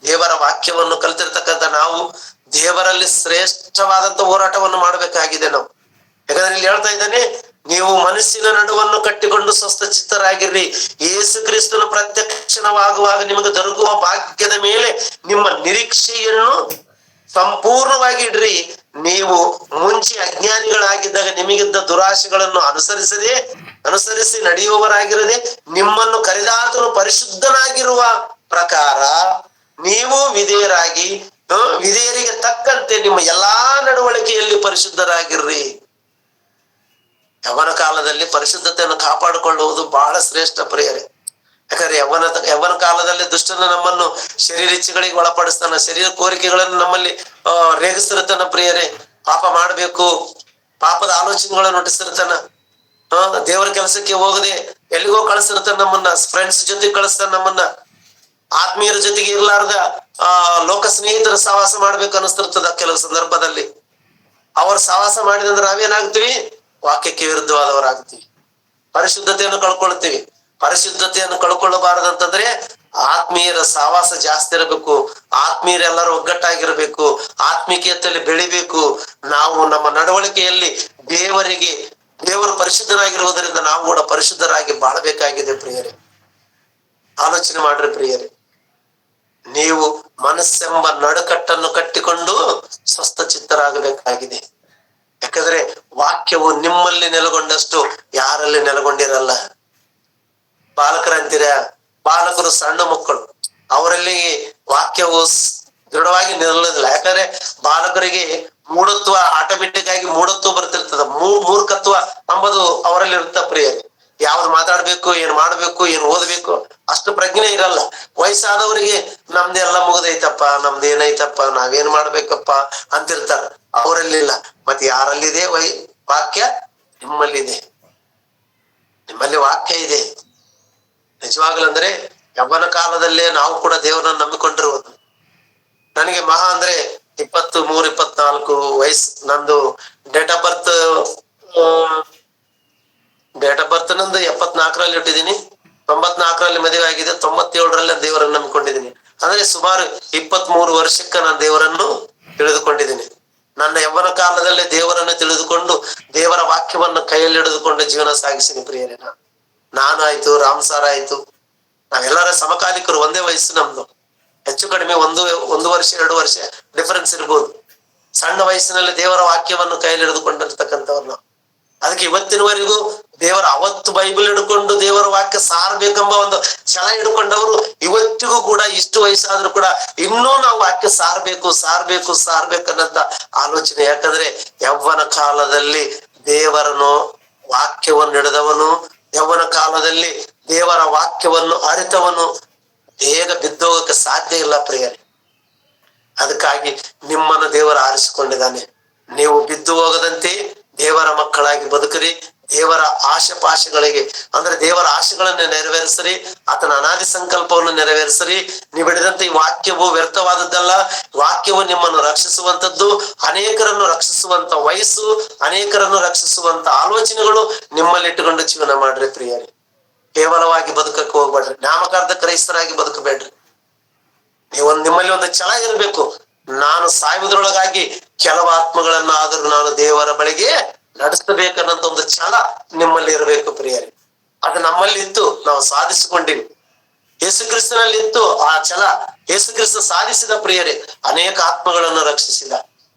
ದೇವರ ವಾಕ್ಯವನ್ನು ಕಲ್ತಿರ್ತಕ್ಕಂಥ ನಾವು ದೇವರಲ್ಲಿ ಶ್ರೇಷ್ಠವಾದಂತ ಹೋರಾಟವನ್ನು ಮಾಡಬೇಕಾಗಿದೆ ನಾವು. ಯಾಕಂದ್ರೆ ಇಲ್ಲಿ ಹೇಳ್ತಾ ಇದ್ದಾನೆ, ನೀವು ಮನಸ್ಸಿನ ನಡುವನ್ನು ಕಟ್ಟಿಕೊಂಡು ಸ್ವಸ್ಥ ಚಿತ್ತರಾಗಿರ್ರಿ. ಯೇಸು ಕ್ರಿಸ್ತನು ಪ್ರತ್ಯಕ್ಷಣವಾಗುವಾಗ ನಿಮಗೆ ದೊರಕುವ ಭಾಗ್ಯದ ಮೇಲೆ ನಿಮ್ಮ ನಿರೀಕ್ಷೆಯನ್ನು ಸಂಪೂರ್ಣವಾಗಿ ಇಡ್ರಿ. ನೀವು ಮುಂಚೆ ಅಜ್ಞಾನಿಗಳಾಗಿದ್ದಾಗ ನಿಮಗಿದ್ದ ದುರಾಶೆಗಳನ್ನು ಅನುಸರಿಸಿ ನಡೆಯುವವರಾಗಿರದೆ ನಿಮ್ಮನ್ನು ಕರೆದಾತನು ಪರಿಶುದ್ಧನಾಗಿರುವ ಪ್ರಕಾರ ನೀವು ವಿಧೇಯರಿಗೆ ತಕ್ಕಂತೆ ನಿಮ್ಮ ಎಲ್ಲಾ ನಡವಳಿಕೆಯಲ್ಲಿ ಪರಿಶುದ್ಧರಾಗಿರ್ರಿ. ಯವನ ಕಾಲದಲ್ಲಿ ಪರಿಶುದ್ಧತೆಯನ್ನು ಕಾಪಾಡಿಕೊಳ್ಳುವುದು ಬಹಳ ಶ್ರೇಷ್ಠ ಪ್ರಿಯರೇ. ಯಾಕಂದ್ರೆ ಯವನ ಕಾಲದಲ್ಲಿ ದುಷ್ಟನ ನಮ್ಮನ್ನು ಶರೀರಿಚ್ಛೆಗಳಿಗೆ ಒಳಪಡಿಸ್ತಾನ, ಶರೀರ ಕೋರಿಕೆಗಳನ್ನು ನಮ್ಮಲ್ಲಿ ರೇಗಿಸ್ತಿರ್ತಾನ ಪ್ರಿಯರೇ. ಪಾಪ ಮಾಡ್ಬೇಕು, ಪಾಪದ ಆಲೋಚನೆಗಳನ್ನು ಹುಟ್ಟಿಸಿರ್ತಾನ. ದೇವರ ಕೆಲಸಕ್ಕೆ ಹೋಗದೆ ಎಲ್ಲಿಗೋ ಕಳಿಸಿರ್ತಾನ ನಮ್ಮನ್ನ, ಫ್ರೆಂಡ್ಸ್ ಜೊತೆಗೆ ಕಳಿಸ್ತಾನ ನಮ್ಮನ್ನ. ಆತ್ಮೀಯರ ಜೊತೆಗೆ ಇರ್ಲಾರ್ದ ಲೋಕ ಸ್ನೇಹಿತರ ಸಹವಾಸ ಮಾಡ್ಬೇಕು ಅನಿಸ್ತಿರ್ತದ ಕೆಲವು ಸಂದರ್ಭದಲ್ಲಿ. ಅವ್ರ ಸಹವಾಸ ಮಾಡಿದಂದ್ರೆ ನಾವೇನಾಗ್ತೀವಿ? ವಾಕ್ಯಕ್ಕೆ ವಿರುದ್ಧವಾದವರಾಗ್ತೀವಿ, ಪರಿಶುದ್ಧತೆಯನ್ನು ಕಳ್ಕೊಳ್ತೀವಿ. ಪರಿಶುದ್ಧತೆಯನ್ನು ಕಳ್ಕೊಳ್ಳಬಾರದಂತಂದ್ರೆ ಆತ್ಮೀಯರ ಸಹವಾಸ ಜಾಸ್ತಿ ಇರಬೇಕು, ಆತ್ಮೀಯರೆಲ್ಲರೂ ಒಗ್ಗಟ್ಟಾಗಿರ್ಬೇಕು, ಆತ್ಮೀಯತೆಯಲ್ಲಿ ಬೆಳಿಬೇಕು. ನಾವು ನಮ್ಮ ನಡವಳಿಕೆಯಲ್ಲಿ ದೇವರು ಪರಿಶುದ್ಧನಾಗಿರುವುದರಿಂದ ನಾವು ಕೂಡ ಪರಿಶುದ್ಧರಾಗಿ ಬಾಳಬೇಕಾಗಿದೆ ಪ್ರಿಯರೇ. ಆಲೋಚನೆ ಮಾಡ್ರಿ ಪ್ರಿಯರೇ. ನೀವು ಮನಸ್ಸೆಂಬ ನಡುಕಟ್ಟನ್ನು ಕಟ್ಟಿಕೊಂಡು ಸ್ವಸ್ಥ ಚಿತ್ತರಾಗಬೇಕಾಗಿದೆ. ಯಾಕಂದ್ರೆ ವಾಕ್ಯವು ನಿಮ್ಮಲ್ಲಿ ನೆಲೆಗೊಂಡಷ್ಟು ಯಾರಲ್ಲಿ ನೆಲೆಗೊಂಡಿರಲ್ಲ. ಬಾಲಕರಂತೀರ, ಬಾಲಕರು ಸಣ್ಣ ಮಕ್ಕಳು, ಅವರಲ್ಲಿ ವಾಕ್ಯವು ದೃಢವಾಗಿ ನಿಲ್ಲೋದಿಲ್ಲ. ಯಾಕಂದ್ರೆ ಬಾಲಕರಿಗೆ ಮೂಢತ್ವ, ಆಟೋಮೆಟಿಕ್ ಆಗಿ ಮೂಢತ್ವ ಬರ್ತಿರ್ತದ. ಮೂರ್ಖತ್ವ ಅಂಬುದು ಅವರಲ್ಲಿ ಇರುತ್ತ ಪ್ರಿಯರೇ. ಯಾವ್ದು ಮಾತಾಡ್ಬೇಕು, ಏನ್ ಮಾಡ್ಬೇಕು, ಏನ್ ಓದ್ಬೇಕು ಅಷ್ಟು ಪ್ರಜ್ಞೆ ಇರಲ್ಲ. ವಯಸ್ಸಾದವರಿಗೆ ನಮ್ದೆಲ್ಲ ಮುಗ್ದೈತಪ್ಪ, ನಮ್ದು ಏನೈತಪ್ಪ, ನಾವೇನ್ ಮಾಡ್ಬೇಕಪ್ಪ ಅಂತಿರ್ತಾರ. ಅವರಲ್ಲಿಲ್ಲ. ಮತ್ತೆ ಯಾರಲ್ಲಿದೆ ವಾಕ್ಯ? ನಿಮ್ಮಲ್ಲಿದೆ. ನಿಮ್ಮಲ್ಲಿ ವಾಕ್ಯ ಇದೆ. ನಿಜವಾಗ್ಲಂದ್ರೆ ಯವ್ವನ ಕಾಲದಲ್ಲೇ ನಾವು ಕೂಡ ದೇವರನ್ನ ನಂಬಿಕೊಂಡಿರುವುದು. ನನಗೆ ಮಹಾ ಅಂದ್ರೆ 23-24 ವಯಸ್ಸು. ನಂದು ಡೇಟ್ ಆಫ್ ಬರ್ತ್ ನಂದು 74ರಲ್ಲಿ ಹುಟ್ಟಿದೀನಿ. 94ರಲ್ಲಿ ಮದುವೆ ಆಗಿದೆ. 97ರಲ್ಲಿ ದೇವರನ್ನು ನಂಬಿಕೊಂಡಿದ್ದೀನಿ. ಅಂದ್ರೆ ಸುಮಾರು 23 ವರ್ಷಕ್ಕೆ ನಾನು ದೇವರನ್ನು ತಿಳಿದುಕೊಂಡಿದ್ದೀನಿ. ನನ್ನ ಯವ್ವನ ಕಾಲದಲ್ಲಿ ದೇವರನ್ನು ತಿಳಿದುಕೊಂಡು ದೇವರ ವಾಕ್ಯವನ್ನು ಕೈಯಲ್ಲಿ ಹಿಡಿದುಕೊಂಡು ಜೀವನ ಸಾಗಿಸಿದ ಪ್ರಿಯರೇ. ನಾನು ಆಯ್ತು, ರಾಮ್ ಸಾರ್ ಆಯ್ತು, ನಾವೆಲ್ಲರ ಸಮಕಾಲಿಕರು. ಒಂದೇ ವಯಸ್ಸು ನಮ್ದು. ಹೆಚ್ಚು ಕಡಿಮೆ ಒಂದು ವರ್ಷ 2 ವರ್ಷ ಡಿಫರೆನ್ಸ್ ಇರ್ಬೋದು. ಸಣ್ಣ ವಯಸ್ಸಿನಲ್ಲಿ ದೇವರ ವಾಕ್ಯವನ್ನು ಕೈಯಲ್ಲಿ ಹಿಡಿದುಕೊಂಡಿರ್ತಕ್ಕಂಥವ್ರು ನಾವು. ಅದಕ್ಕೆ ಇವತ್ತಿನವರೆಗೂ ದೇವರ, ಅವತ್ತು ಬೈಬಲ್ ಹಿಡ್ಕೊಂಡು ದೇವರ ವಾಕ್ಯ ಸಾರ್ಬೇಕೆಂಬ ಒಂದು ಛಲ ಹಿಡ್ಕೊಂಡವರು ಇವತ್ತಿಗೂ ಕೂಡ, ಇಷ್ಟು ವಯಸ್ಸಾದ್ರೂ ಕೂಡ ಇನ್ನೂ ನಾವು ವಾಕ್ಯ ಸಾರ್ಬೇಕನ್ನಂತ ಆಲೋಚನೆ. ಯಾಕಂದ್ರೆ ಯವ್ವನ ಕಾಲದಲ್ಲಿ ದೇವರನ್ನು ವಾಕ್ಯವನ್ನು ಹಿಡಿದವನು, ಯವ್ವನ ಕಾಲದಲ್ಲಿ ದೇವರ ವಾಕ್ಯವನ್ನು ಅರಿತವನು ಬೇಗ ಬಿದ್ದೋಗಕ್ಕೆ ಸಾಧ್ಯ ಇಲ್ಲ ಪ್ರಿಯರೇ. ಅದಕ್ಕಾಗಿ ನಿಮ್ಮನ್ನು ದೇವರು ಆರಿಸಿಕೊಂಡಿದ್ದಾನೆ. ನೀವು ಬಿದ್ದು ಹೋಗದಂತೆ ದೇವರ ಮಕ್ಕಳಾಗಿ ಬದುಕರಿ. ದೇವರ ಆಶೆಪಾಶೆಗಳಿಗೆ ಅಂದ್ರೆ ದೇವರ ಆಶೆಗಳನ್ನು ನೆರವೇರಿಸರಿ. ಆತನ ಅನಾದಿ ಸಂಕಲ್ಪವನ್ನು ನೆರವೇರಿಸರಿ. ನೀವು ಹಿಡಿದಂತೆ ಈ ವಾಕ್ಯವು ವ್ಯರ್ಥವಾದದ್ದಲ್ಲ. ವಾಕ್ಯವು ನಿಮ್ಮನ್ನು ರಕ್ಷಿಸುವಂತದ್ದು, ಅನೇಕರನ್ನು ರಕ್ಷಿಸುವಂತ ವಯಸ್ಸು, ಅನೇಕರನ್ನು ರಕ್ಷಿಸುವಂತ ಆಲೋಚನೆಗಳು ನಿಮ್ಮಲ್ಲಿ ಇಟ್ಟುಕೊಂಡು ಜೀವನ ಮಾಡ್ರಿ ಪ್ರಿಯರೇ. ಕೇವಲವಾಗಿ ಬದುಕಕ್ಕೆ ಹೋಗ್ಬೇಡ್ರಿ. ನಾಮಕಾರ್ಧ ಕ್ರೈಸ್ತರಾಗಿ ಬದುಕಬೇಡ್ರಿ. ನಿಮ್ಮಲ್ಲಿ ಒಂದು ಛಲ ಇರಬೇಕು. ನಾನು ಸಾಯುವುದರೊಳಗಾಗಿ ಕೆಲವು ಆತ್ಮಗಳನ್ನ ಆದರೂ ನಾನು ದೇವರ ಬಳಿಗೆ ನಡೆಸಬೇಕನ್ನಂತ ಒಂದು ಛಲ ನಿಮ್ಮಲ್ಲಿ ಇರಬೇಕು ಪ್ರಿಯರೇ. ಅದು ನಮ್ಮಲ್ಲಿ ಇತ್ತು, ನಾವು ಸಾಧಿಸಿಕೊಂಡಿವಿ. ಯೇಸು ಕ್ರಿಸ್ತನಲ್ಲಿ ಇತ್ತು ಆ ಛಲ. ಯೇಸು ಕ್ರಿಸ್ತ ಸಾಧಿಸಿದ ಪ್ರಿಯರೇ, ಅನೇಕ ಆತ್ಮಗಳನ್ನು ರಕ್ಷಿಸಿದ.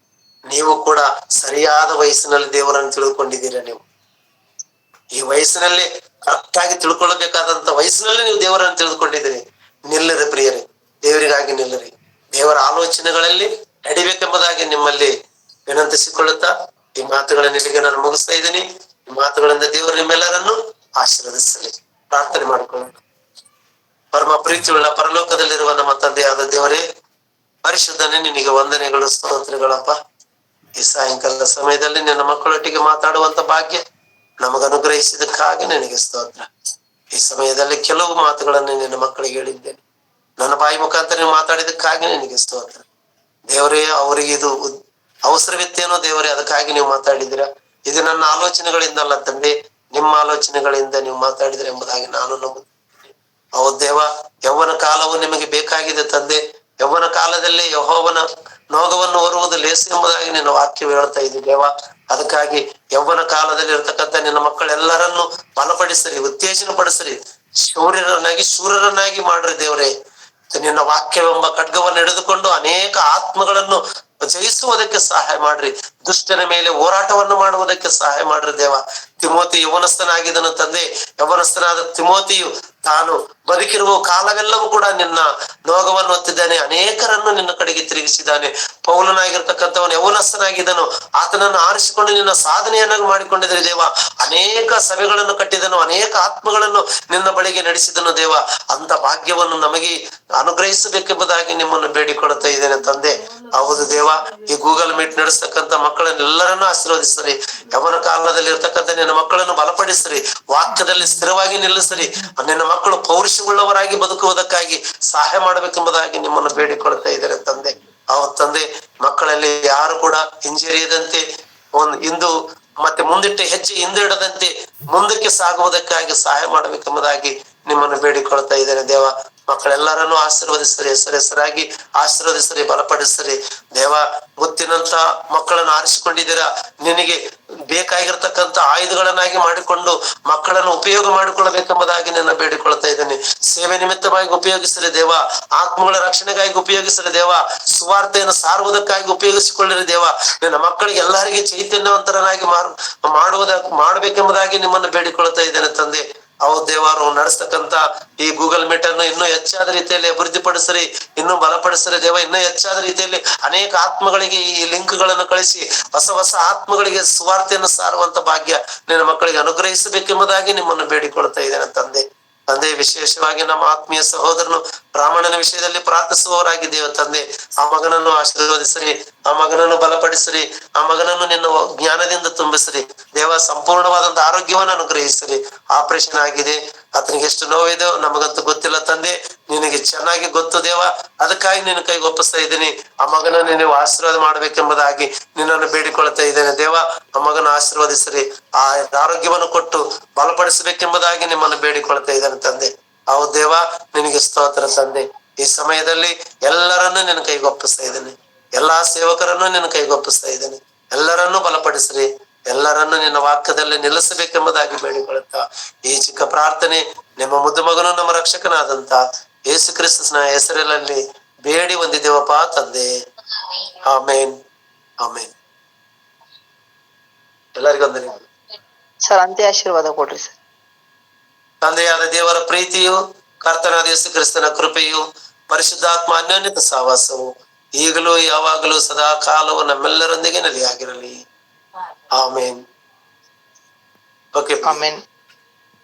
ನೀವು ಕೂಡ ಸರಿಯಾದ ವಯಸ್ಸಿನಲ್ಲಿ ದೇವರನ್ನು ತಿಳ್ಕೊಂಡಿದ್ದೀರಾ. ನೀವು ಈ ವಯಸ್ಸಿನಲ್ಲಿ ಕರೆಕ್ಟ್ ಆಗಿ ತಿಳ್ಕೊಳ್ಬೇಕಾದಂತ ವಯಸ್ಸಿನಲ್ಲಿ ನೀವು ದೇವರನ್ನು ತಿಳಿದುಕೊಂಡಿದ್ದೀರಿ. ನಿಲ್ಲರಿ ಪ್ರಿಯರೇ, ದೇವರಿಗಾಗಿ ನಿಲ್ಲರಿ. ದೇವರ ಆಲೋಚನೆಗಳಲ್ಲಿ ನಡಿಬೇಕೆಂಬುದಾಗಿ ನಿಮ್ಮಲ್ಲಿ ವಿನಂತಿಸಿಕೊಳ್ಳುತ್ತಾ ಈ ಮಾತುಗಳನ್ನು ಇಲ್ಲಿಗೆ ನಾನು ಮುಗಿಸ್ತಾ ಇದ್ದೀನಿ. ಈ ಮಾತುಗಳಿಂದ ದೇವರು ನಿಮ್ಮೆಲ್ಲರನ್ನು ಆಶೀರ್ವದಿಸಲಿ. ಪ್ರಾರ್ಥನೆ ಮಾಡಿಕೊಳ್ಳೋಣ. ಪರಮ ಪ್ರೀತಿಯುಳ್ಳ ಪರಲೋಕದಲ್ಲಿರುವ ನಮ್ಮ ತಂದೆಯಾದ ದೇವರೇ, ಪರಿಶುದ್ಧನೇ, ನಿನಗೆ ವಂದನೆಗಳು, ಸ್ತೋತ್ರಗಳಪ್ಪ. ಈ ಸಾಯಂಕಾಲದ ಸಮಯದಲ್ಲಿ ನಿನ್ನ ಮಕ್ಕಳೊಟ್ಟಿಗೆ ಮಾತಾಡುವಂತ ಭಾಗ್ಯ ನಮಗೆ ಅನುಗ್ರಹಿಸಿದಕ್ಕಾಗಿ ನಿನಗೆ ಸ್ತೋತ್ರ. ಈ ಸಮಯದಲ್ಲಿ ಕೆಲವು ಮಾತುಗಳನ್ನು ನಿನ್ನ ಮಕ್ಕಳಿಗೆ ಹೇಳಿದ್ದೇನೆ. ನನ್ನ ಬಾಯಿ ಮುಖಾಂತರ ನೀವು ಮಾತಾಡಿದಕ್ಕಾಗಿ ನಿನಗೆ ಸ್ತೋತ್ರ ದೇವರೇ. ಅವರಿಗೆ ಇದು ಅವಸರವಿತ್ತೇನೋ ದೇವರೇ, ಅದಕ್ಕಾಗಿ ನೀವು ಮಾತಾಡಿದಿರ. ಇದು ನನ್ನ ಆಲೋಚನೆಗಳಿಂದಲ್ಲ ತಂದೆ, ನಿಮ್ಮ ಆಲೋಚನೆಗಳಿಂದ ನೀವು ಮಾತಾಡಿದ್ರೆ ಎಂಬುದಾಗಿ ನಾನು ನಂಬುತ್ತೇನೆ. ಹೌದು ದೇವ, ಯೌವನ ಕಾಲವು ನಿಮಗೆ ಬೇಕಾಗಿದೆ ತಂದೆ. ಯೌವನ ಕಾಲದಲ್ಲಿ ಯೆಹೋವನ ನೋಗವನ್ನು ಹೊರುವುದು ಲೇಸು ಎಂಬುದಾಗಿ ನಿನ್ನ ವಾಕ್ಯ ಹೇಳ್ತಾ ಇದೆ ದೇವ. ಅದಕ್ಕಾಗಿ ಯೌವನ ಕಾಲದಲ್ಲಿ ಇರ್ತಕ್ಕಂಥ ನಿನ್ನ ಮಕ್ಕಳೆಲ್ಲರನ್ನು ಬಲಪಡಿಸರಿ, ಉತ್ತೇಜನ ಪಡಿಸರಿ, ಶೂರರನ್ನಾಗಿ ಮಾಡ್ರಿ ದೇವರೇ. ನಿನ್ನ ವಾಕ್ಯವೆಂಬ ಖಡ್ಗವನ್ನು ಹಿಡಿದುಕೊಂಡು ಅನೇಕ ಆತ್ಮಗಳನ್ನು ಜಯಿಸುವುದಕ್ಕೆ ಸಹಾಯ ಮಾಡ್ರಿ. ದುಷ್ಟನ ಮೇಲೆ ಹೋರಾಟವನ್ನು ಮಾಡುವುದಕ್ಕೆ ಸಹಾಯ ಮಾಡ್ರಿ ದೇವ. ತಿಮೋತಿ ಯೌವನಸ್ಥನಾಗಿದ್ದನು ತಂದೆ. ಯೌವನಸ್ಥನಾದ ತಿಮೋತಿಯು ತಾನು ಬದುಕಿರುವ ಕಾಲವೆಲ್ಲವೂ ಕೂಡ ನಿನ್ನ ನೋಗವನ್ನು ಹೊತ್ತಿದ್ದಾನೆ. ಅನೇಕರನ್ನು ನಿನ್ನ ಕಡೆಗೆ ತಿರುಗಿಸಿದ್ದಾನೆ. ಪೌಲನಾಗಿರ್ತಕ್ಕಂಥವನು ಯೌವನಸ್ಥನಾಗಿದ್ದನು. ಆತನನ್ನು ಆರಿಸಿಕೊಂಡು ನಿನ್ನ ಸಾಧನೆಯನ್ನಾಗಿ ಮಾಡಿಕೊಂಡಿದ್ರೆ ದೇವ. ಅನೇಕ ಸಭೆಗಳನ್ನು ಕಟ್ಟಿದನು, ಅನೇಕ ಆತ್ಮಗಳನ್ನು ನಿನ್ನ ಬಳಿಗೆ ನಡೆಸಿದನು ದೇವ. ಅಂತ ಭಾಗ್ಯವನ್ನು ನಮಗೆ ಅನುಗ್ರಹಿಸಬೇಕೆಂಬುದಾಗಿ ನಿಮ್ಮನ್ನು ಬೇಡಿಕೊಳ್ಳುತ್ತಾ ಇದ್ದೇನೆ ತಂದೆ. ಹೌದು ದೇವ, ಈ ಗೂಗಲ್ ಮೀಟ್ ನಡೆಸ್ತಕ್ಕಂಥ ಮಕ್ಕಳನ್ನೆಲ್ಲರನ್ನೂ ಆಶೀರ್ವದಿಸರಿ. ಯೌವನ ಕಾಲದಲ್ಲಿ ಇರ್ತಕ್ಕಂಥ ನಿನ್ನ ಮಕ್ಕಳನ್ನು ಬಲಪಡಿಸರಿ, ವಾಕ್ಯದಲ್ಲಿ ಸ್ಥಿರವಾಗಿ ನಿಲ್ಲಿಸರಿ. ನಿನ್ನ ಮಕ್ಕಳು ಪೌರುಷವುಳ್ಳವರಾಗಿ ಬದುಕುವುದಕ್ಕಾಗಿ ಸಹಾಯ ಮಾಡಬೇಕೆಂಬುದಾಗಿ ನಿಮ್ಮನ್ನು ಬೇಡಿಕೊಳ್ತಾ ಇದ್ದಾರೆ ತಂದೆ. ಹೌದು ತಂದೆ, ಮಕ್ಕಳಲ್ಲಿ ಯಾರು ಕೂಡ ಹಿಂಜರಿಯದಂತೆ, ಇಂದು ಮತ್ತೆ ಮುಂದಿಟ್ಟ ಹೆಜ್ಜೆ ಹಿಂದಿಡದಂತೆ ಮುಂದಕ್ಕೆ ಸಾಗುವುದಕ್ಕಾಗಿ ಸಹಾಯ ಮಾಡಬೇಕೆಂಬುದಾಗಿ ನಿಮ್ಮನ್ನು ಬೇಡಿಕೊಳ್ತಾ ಇದ್ದೇನೆ ದೇವ. ಮಕ್ಕಳೆಲ್ಲರನ್ನು ಆಶೀರ್ವದಿಸ್ರಿ, ಹೆಸರಾಗಿ ಆಶೀರ್ವದಿಸ್ರಿ, ಬಲಪಡಿಸ್ರಿ ದೇವ. ಮುತ್ತಿನಂತ ಮಕ್ಕಳನ್ನು ಆರಿಸಿಕೊಂಡಿದ್ದೀರಾ. ನಿನಗೆ ಬೇಕಾಗಿರ್ತಕ್ಕಂಥ ಆಯುಧಗಳನ್ನಾಗಿ ಮಾಡಿಕೊಂಡು ಮಕ್ಕಳನ್ನು ಉಪಯೋಗ ಮಾಡಿಕೊಳ್ಳಬೇಕೆಂಬುದಾಗಿ ನಿನ್ನ ಬೇಡಿಕೊಳ್ತಾ ಇದ್ದೇನೆ. ಸೇವೆ ನಿಮಿತ್ತವಾಗಿ ಉಪಯೋಗಿಸಲಿ ದೇವ. ಆತ್ಮಗಳ ರಕ್ಷಣೆಗಾಗಿ ಉಪಯೋಗಿಸಲಿ ದೇವ. ಸುವಾರ್ತೆಯನ್ನು ಸಾರುವುದಕ್ಕಾಗಿ ಉಪಯೋಗಿಸಿಕೊಳ್ಳಿರಿ ದೇವ. ನಿನ್ನ ಮಕ್ಕಳಿಗೆ ಎಲ್ಲರಿಗೆ ಚೈತನ್ಯವಂತರನಾಗಿ ಮಾಡಬೇಕೆಂಬುದಾಗಿ ನಿಮ್ಮನ್ನು ಬೇಡಿಕೊಳ್ತಾ ಇದ್ದೇನೆ ತಂದೆ. ಹೌದು ದೇವರು ನಡೆಸ್ತಕ್ಕಂತ ಈ ಗೂಗಲ್ ಮೀಟ್ ಅನ್ನು ಇನ್ನೂ ಹೆಚ್ಚಾದ ರೀತಿಯಲ್ಲಿ ಅಭಿವೃದ್ಧಿಪಡಿಸ್ರಿ, ಇನ್ನೂ ಬಲಪಡಿಸ್ರಿ ದೇವ. ಇನ್ನೂ ಹೆಚ್ಚಾದ ರೀತಿಯಲ್ಲಿ ಅನೇಕ ಆತ್ಮಗಳಿಗೆ ಈ ಲಿಂಕ್ ಗಳನ್ನು ಕಳಿಸಿ ಹೊಸ ಆತ್ಮಗಳಿಗೆ ಸುವಾರ್ತೆಯನ್ನು ಸಾರುವಂತ ಭಾಗ್ಯ ನಿನ್ನ ಮಕ್ಕಳಿಗೆ ಅನುಗ್ರಹಿಸಬೇಕೆಂಬುದಾಗಿ ನಿಮ್ಮನ್ನು ಬೇಡಿಕೊಳ್ತಾ ಇದ್ದೇನೆ ತಂದೆ. ವಿಶೇಷವಾಗಿ ನಮ್ಮ ಆತ್ಮೀಯ ಸಹೋದರನು ಬ್ರಾಹ್ಮಣನ ವಿಷಯದಲ್ಲಿ ಪ್ರಾರ್ಥಿಸುವವರಾಗಿದ್ದೇವೆ ತಂದೆ. ಆ ಮಗನನ್ನು ಆಶೀರ್ವದಿಸ್ರಿ, ಆ ಮಗನನ್ನು ಬಲಪಡಿಸ್ರಿ, ಆ ಮಗನನ್ನು ನಿನ್ನ ಜ್ಞಾನದಿಂದ ತುಂಬಿಸ್ರಿ ದೇವ. ಸಂಪೂರ್ಣವಾದಂತ ಆರೋಗ್ಯವನ್ನು ಅನುಗ್ರಹಿಸ್ರಿ. ಆಪರೇಷನ್ ಆಗಿದೆ, ಆತನಿಗೆ ಎಷ್ಟು ನೋವಿದೆ ನಮಗಂತೂ ಗೊತ್ತಿಲ್ಲ ತಂದೆ, ನಿನಗೆ ಚೆನ್ನಾಗಿ ಗೊತ್ತು ದೇವ. ಅದಕ್ಕಾಗಿ ನಿನ್ನ ಕೈಗೆ ಒಪ್ಪಿಸ್ತಾ ಇದ್ದೀನಿ. ಆ ಮಗನನ್ನು ನೀವು ಆಶೀರ್ವಾದ ಮಾಡ್ಬೇಕೆಂಬುದಾಗಿ ನಿನ್ನನ್ನು ಬೇಡಿಕೊಳ್ತಾ ಇದ್ದೇನೆ ದೇವ. ಆ ಮಗನ ಆಶೀರ್ವದಿಸ್ರಿ, ಆ ಆರೋಗ್ಯವನ್ನು ಕೊಟ್ಟು ಬಲಪಡಿಸಬೇಕೆಂಬುದಾಗಿ ನಿಮ್ಮನ್ನು ಬೇಡಿಕೊಳ್ತಾ ಇದ್ದೇನೆ ತಂದೆ. ಹೌದು ದೇವ, ನಿನಗೆ ಸ್ತೋತ್ರ ತಂದೆ. ಈ ಸಮಯದಲ್ಲಿ ಎಲ್ಲರನ್ನೂ ನಿನ್ನ ಕೈಗೆ ಒಪ್ಪಿಸ್ತಾ ಇದ್ದೇನೆ. ಎಲ್ಲಾ ಸೇವಕರನ್ನು ನಿನ್ನ ಕೈಗೆ ಒಪ್ಪಿಸ್ತಾ ಇದ್ದೇನೆ. ಎಲ್ಲರನ್ನೂ ಬಲಪಡಿಸ್ರಿ, ಎಲ್ಲರನ್ನೂ ನಿನ್ನ ವಾಕ್ಯದಲ್ಲಿ ನಿಲ್ಲಿಸಬೇಕೆಂಬುದಾಗಿ ಬೇಡಿಕೊಳ್ಳುತ್ತಾ ಈ ಚಿಕ್ಕ ಪ್ರಾರ್ಥನೆ ನಿಮ್ಮ ಮುದ್ದು ಮಗನು ನಮ್ಮ ರಕ್ಷಕನಾದಂತ ಯೇಸು ಕ್ರಿಸ್ತನ ಹೆಸರಿನಲ್ಲಿ ಬೇಡಿ ಹೊಂದಿದ್ದೇವಪ್ಪ ತಂದೆ. ಆಮೇನ್, ಆಮೇನ್. ಎಲ್ಲರಿಗೂ ವಂದನೆ ಸರ್. ಅಂತ್ಯ ಆಶೀರ್ವಾದ ಕೊಡ್ರಿ ಸರ್. ತಂದೆಯಾದ ದೇವರ ಪ್ರೀತಿಯು, ಕರ್ತನಾದ ಯೇಸು ಕ್ರಿಸ್ತನ ಕೃಪೆಯು, ಪರಿಶುದ್ಧಾತ್ಮ ಅನ್ಯೋನ್ಯತ ಸಹವಾಸವು ಈಗಲೂ ಯಾವಾಗಲೂ ಸದಾ ಕಾಲವು ನಮ್ಮೆಲ್ಲರೊಂದಿಗೆ ನೆಲೆಯಾಗಿರಲಿ. ಆಮೇನ್. ಓಕೆ, ಆಮೇನ್.